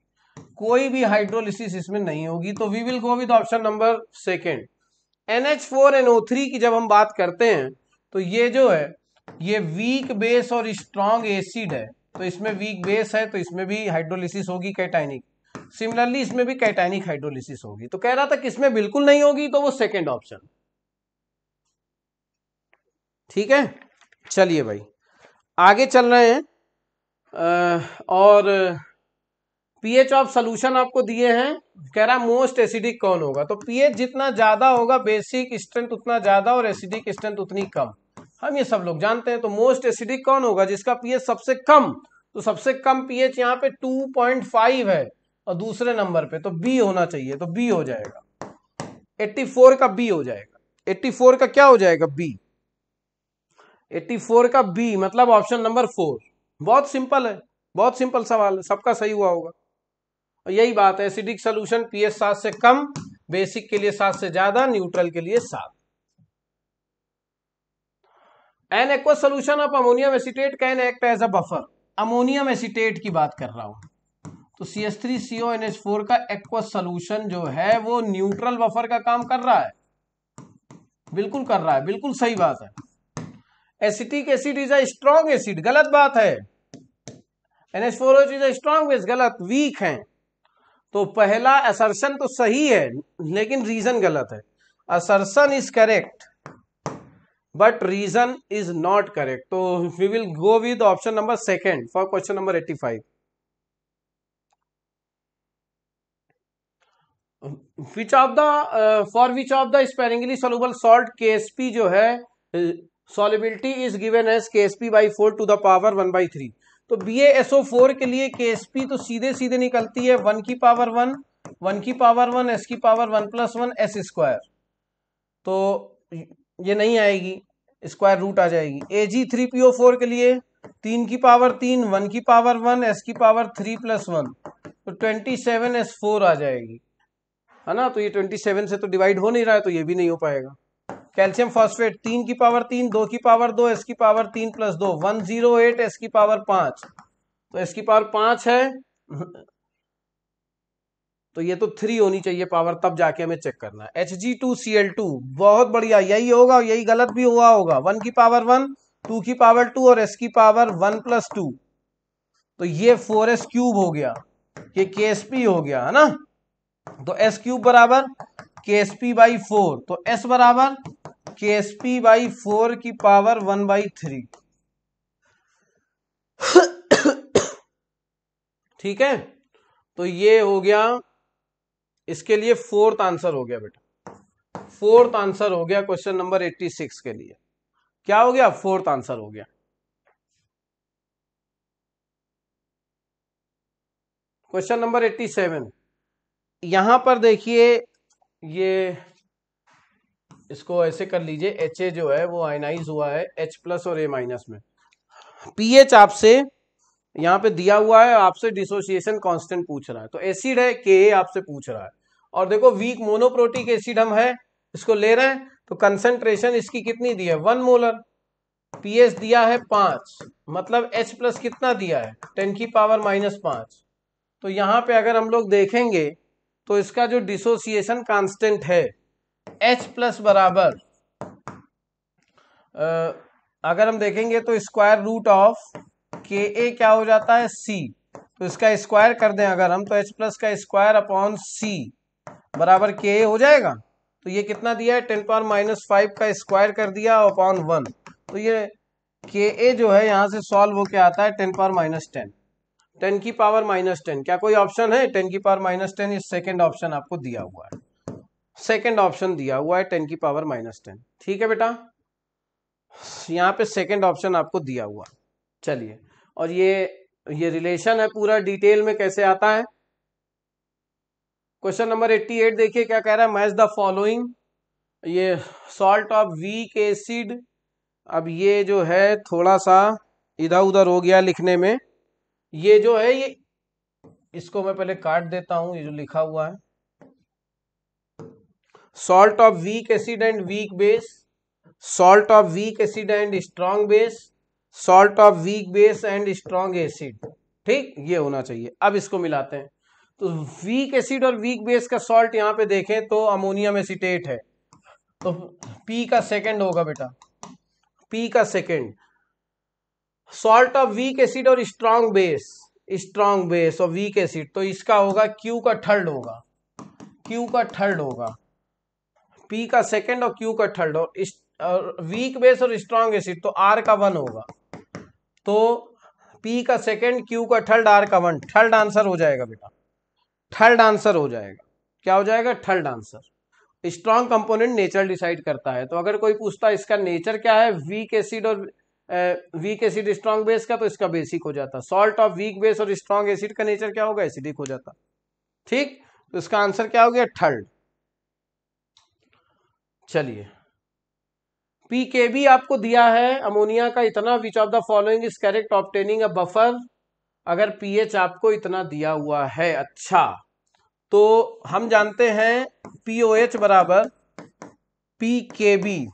कोई भी हाइड्रोलिसिस इसमें नहीं होगी। तो we will go with option number second. NH4NO3 की जब हम बात करते हैं तो ये जो है ये वीक बेस और स्ट्रॉन्ग एसिड है, तो इसमें वीक बेस है तो इसमें भी हाइड्रोलिसिस होगी कैटायनिक। सिमिलरली इसमें भी कैटायनिक हाइड्रोलिसिस होगी। तो कह रहा था किसमें बिल्कुल नहीं होगी, तो वो सेकेंड ऑप्शन। ठीक है, चलिए भाई आगे चल रहे हैं। और पीएच ऑफ सोल्यूशन आपको दिए हैं, कह रहा मोस्ट एसिडिक कौन होगा। तो पीएच जितना ज्यादा होगा बेसिक स्ट्रेंथ उतना ज्यादा और एसिडिक स्ट्रेंथ उतनी कम, हम ये सब लोग जानते हैं। तो मोस्ट एसिडिक कौन होगा, जिसका पीएच सबसे कम, तो सबसे कम पीएच यहाँ पे 2.5 है और दूसरे नंबर पे तो बी होना चाहिए, तो बी हो जाएगा 84 का, बी हो जाएगा 84 का, क्या हो जाएगा बी, 84 का बी, मतलब ऑप्शन नंबर 4। बहुत सिंपल है, बहुत सिंपल सवाल है, सबका सही हुआ होगा। और यही बात है, एसिडिक सोल्यूशन पीएच 7 से कम, बेसिक के लिए 7 से ज्यादा, न्यूट्रल के लिए 7। An aqua solution of ammonium acetate can act as a buffer. Ammonium acetate की बात कर रहा हूं, तो CH3CONH4 का एक्वा सोल्यूशन जो है वो न्यूट्रल बफर का काम कर रहा है, बिल्कुल कर रहा है, बिल्कुल सही बात है। Acetic acid is a strong acid, गलत बात है। NH4OH is a strong base, गलत, वीक है। तो पहला असर्शन तो सही है लेकिन रीजन गलत है। Assertion is correct but reason is not correct. तो we will go with option number second for question number 85। Which of the for which of the sparingly soluble salt KSP जो है solubility is given as KSP/4 to the power 1/3। तो BaSO4 के लिए KSP तो सीधे सीधे निकलती है 1 की पावर 1, 1 की पावर 1, S की पावर 1+1 S²। तो ये नहीं आएगी, स्क्वायर रूट आ जाएगी। Ag3PO4 के लिए 3 की पावर 3, 1 की पावर 1, S की पावर 3+1, तो 27S4 आ जाएगी, है ना। तो ये 27 से तो डिवाइड हो नहीं रहा है, तो ये भी नहीं हो पाएगा। कैल्शियम फॉस्फेट 3 की पावर 3, 2 की पावर 2, S की पावर 3+2, 108 S की पावर 5, तो S की पावर 5 है तो ये तो 3 होनी चाहिए पावर, तब जाके हमें चेक करना है। Hg2Cl2, बहुत बढ़िया, यही होगा, यही गलत भी हुआ होगा। 1 की पावर 1, 2 की पावर 2 और S की पावर 1+2, तो ये 4S क्यूब हो गया, ये KSP हो गया, है ना। तो S क्यूब बराबर KSP/4, तो S बराबर KSP/4 की पावर 1/3। ठीक है, तो ये हो गया, इसके लिए फोर्थ आंसर हो गया बेटा, फोर्थ आंसर हो गया क्वेश्चन नंबर 86 के लिए। क्या हो गया, फोर्थ आंसर हो गया। क्वेश्चन नंबर 87, यहां पर देखिए, ये इसको ऐसे कर लीजिए, Ha जो है वो आयनाइज हुआ है H+ और A- में। pH आपसे यहां पे दिया हुआ है, आपसे डिसोसिएशन कांस्टेंट पूछ रहा है, तो एसिड है Ka आपसे पूछ रहा है। और देखो वीक मोनोप्रोटिक एसिड हम है, इसको ले रहे हैं, तो कंसंट्रेशन इसकी कितनी दी है, 1 मोलर। pH दिया है 5, मतलब H+ कितना दिया है, 10 की पावर -5। तो यहां पे अगर हम लोग देखेंगे तो इसका जो डिसोसिएशन कांस्टेंट है H+ बराबर, अगर हम देखेंगे तो स्क्वायर रूट ऑफ Ka क्या हो जाता है, C। तो इसका स्क्वायर कर दें अगर हम, तो H+ का स्क्वायर अपॉन C बराबर Ka हो जाएगा। तो ये कितना दिया है, 10⁻⁵ का स्क्वायर कर दिया अपॉन 1। तो ये Ka जो है यहां से सॉल्व होके आता है 10⁻10, 10 की पावर -10। क्या कोई ऑप्शन है 10 की पावर -10? इस सेकेंड ऑप्शन आपको दिया हुआ है, सेकेंड ऑप्शन दिया हुआ है 10 की पावर -10। ठीक है बेटा, यहाँ पे सेकेंड ऑप्शन आपको दिया हुआ। चलिए, और ये रिलेशन है पूरा डिटेल में कैसे आता है। क्वेश्चन नंबर 88 देखिए क्या कह रहा है, मैच द फॉलोइंग। ये सॉल्ट ऑफ वीक एसिड, अब ये जो है थोड़ा सा इधर उधर हो गया लिखने में। ये जो है, ये इसको मैं पहले काट देता हूं, ये जो लिखा हुआ है salt of weak acid and weak base, salt of weak acid and strong base, salt of weak base and strong acid। ठीक, ये होना चाहिए। अब इसको मिलाते हैं, तो वीक एसिड और वीक बेस का सॉल्ट यहां पे देखें तो अमोनियम एसीटेट है, तो पी का सेकंड होगा बेटा, पी का second. Salt of week acid और स्ट्रॉन्ग बेस और वीक एसिड, तो इसका होगा क्यू का थर्ड होगा, क्यू का थर्ड होगा, पी का सेकंड और क्यू का थर्ड। और वीक बेस और स्ट्रॉन्ग एसिड तो आर का वन होगा, तो पी का सेकंड, क्यू का थर्ड, आर का वन। थर्ड आंसर हो जाएगा बेटा, थर्ड आंसर हो जाएगा। क्या हो जाएगा? Third answer. Strong component nature decide करता है, तो अगर कोई पूछता है इसका नेचर क्या है, वीक एसिड और वीक एसिड स्ट्रॉन्ग बेस का, तो इसका बेसिक हो जाता। सॉल्ट ऑफ वीक बेस और स्ट्रॉन्ग एसिड का नेचर क्या होगा? एसिडिक हो जाता। ठीक, तो इसका आंसर क्या हो गया? थर्ड। चलिए, पीकेबी आपको दिया है अमोनिया का इतना, विच of the following is correct obtaining a buffer. अगर पीएच आपको इतना दिया हुआ है, अच्छा, तो हम जानते हैं पीओएच बराबर पीकेबी,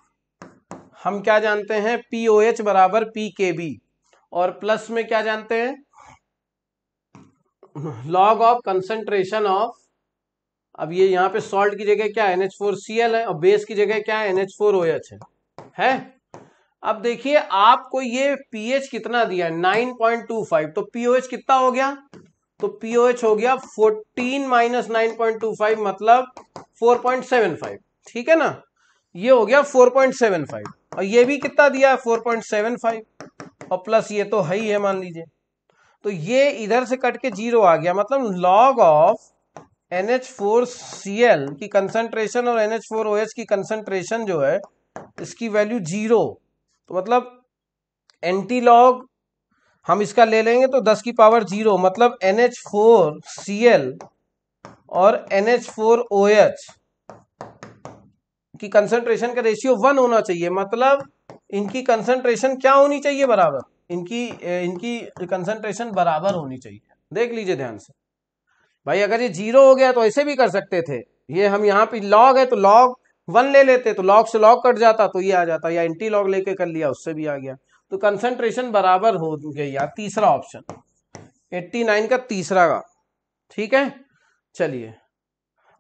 हम क्या जानते हैं? पीओएच बराबर पीकेबी, और प्लस में क्या जानते हैं? लॉग ऑफ कंसंट्रेशन ऑफ, अब ये यहाँ पे सॉल्ट की जगह क्या है? NH4Cl है, और बेस की जगह क्या है? NH4OH है। अब देखिए आपको ये पीएच कितना दिया? 9.25, तो पीओएच कितना हो गया? तो पीओएच हो गया 14 माइनस 9.25 मतलब 4.75, ठीक है ना? ये हो गया 4.75, और ये भी कितना दिया है? 4.75, और प्लस ये तो है ही है मान लीजिए, तो ये इधर से कट के जीरो आ गया, मतलब लॉग ऑफ NH4Cl की कंसंट्रेशन और NH4OH की कंसंट्रेशन जो है, इसकी वैल्यू जीरो, तो मतलब एंटी लॉग हम इसका ले लेंगे तो 10 की पावर जीरो, मतलब NH4Cl और NH4OH की कंसंट्रेशन का रेशियो 1 होना चाहिए, मतलब इनकी कंसंट्रेशन क्या होनी चाहिए? बराबर, इनकी कंसंट्रेशन बराबर होनी चाहिए। देख लीजिए ध्यान से भाई, अगर ये जीरो हो गया तो ऐसे भी कर सकते थे, ये हम यहाँ पे लॉग है तो लॉग 1 ले लेते, तो लॉग से लॉग कट जाता तो ये आ जाता, या एंटी लॉग लेके कर लिया उससे भी आ गया, तो कंसंट्रेशन बराबर हो गई। यार तीसरा ऑप्शन 89 का तीसरा का, ठीक है। चलिए,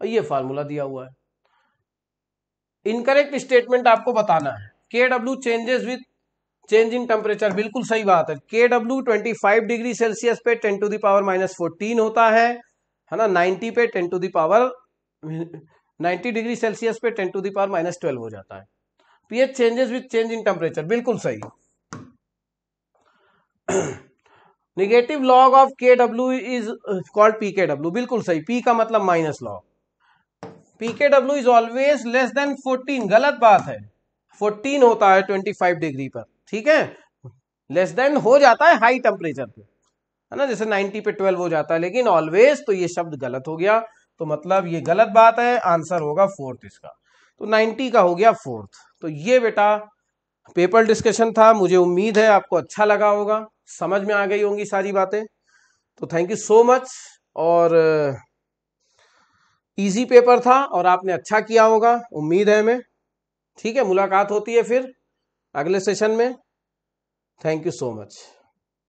ये फार्मूला दिया हुआ है। इनकरेक्ट स्टेटमेंट आपको बताना है। KW changes with change in temperature, बिल्कुल सही बात है। KW 25 डिग्री सेल्सियस पे 10 टू द पावर -14 होता है ना? 90 पे 10 to the power 90 degree Celsius पे 10 टू द पावर -12 हो जाता है। PH changes with change in temperature, बिल्कुल सही। Negative log of KW is called PKW, बिल्कुल सही। P का मतलब minus log. PKW is always less than 14, गलत बात है। 14 होता है 25 डिग्री पर, ठीक है। लेस देन हो जाता है हाई टेम्परेचर पे, है ना, जैसे 90 पे 12 हो जाता है, लेकिन ऑलवेज तो ये शब्द गलत हो गया, तो मतलब ये गलत बात है। आंसर होगा फोर्थ इसका, तो 90 का हो गया फोर्थ। तो ये बेटा पेपर डिस्कशन था, मुझे उम्मीद है आपको अच्छा लगा होगा, समझ में आ गई होंगी सारी बातें। तो थैंक यू सो मच, और इजी पेपर था और आपने अच्छा किया होगा, उम्मीद है हमें। ठीक है, मुलाकात होती है फिर अगले सेशन में। Thank you so much.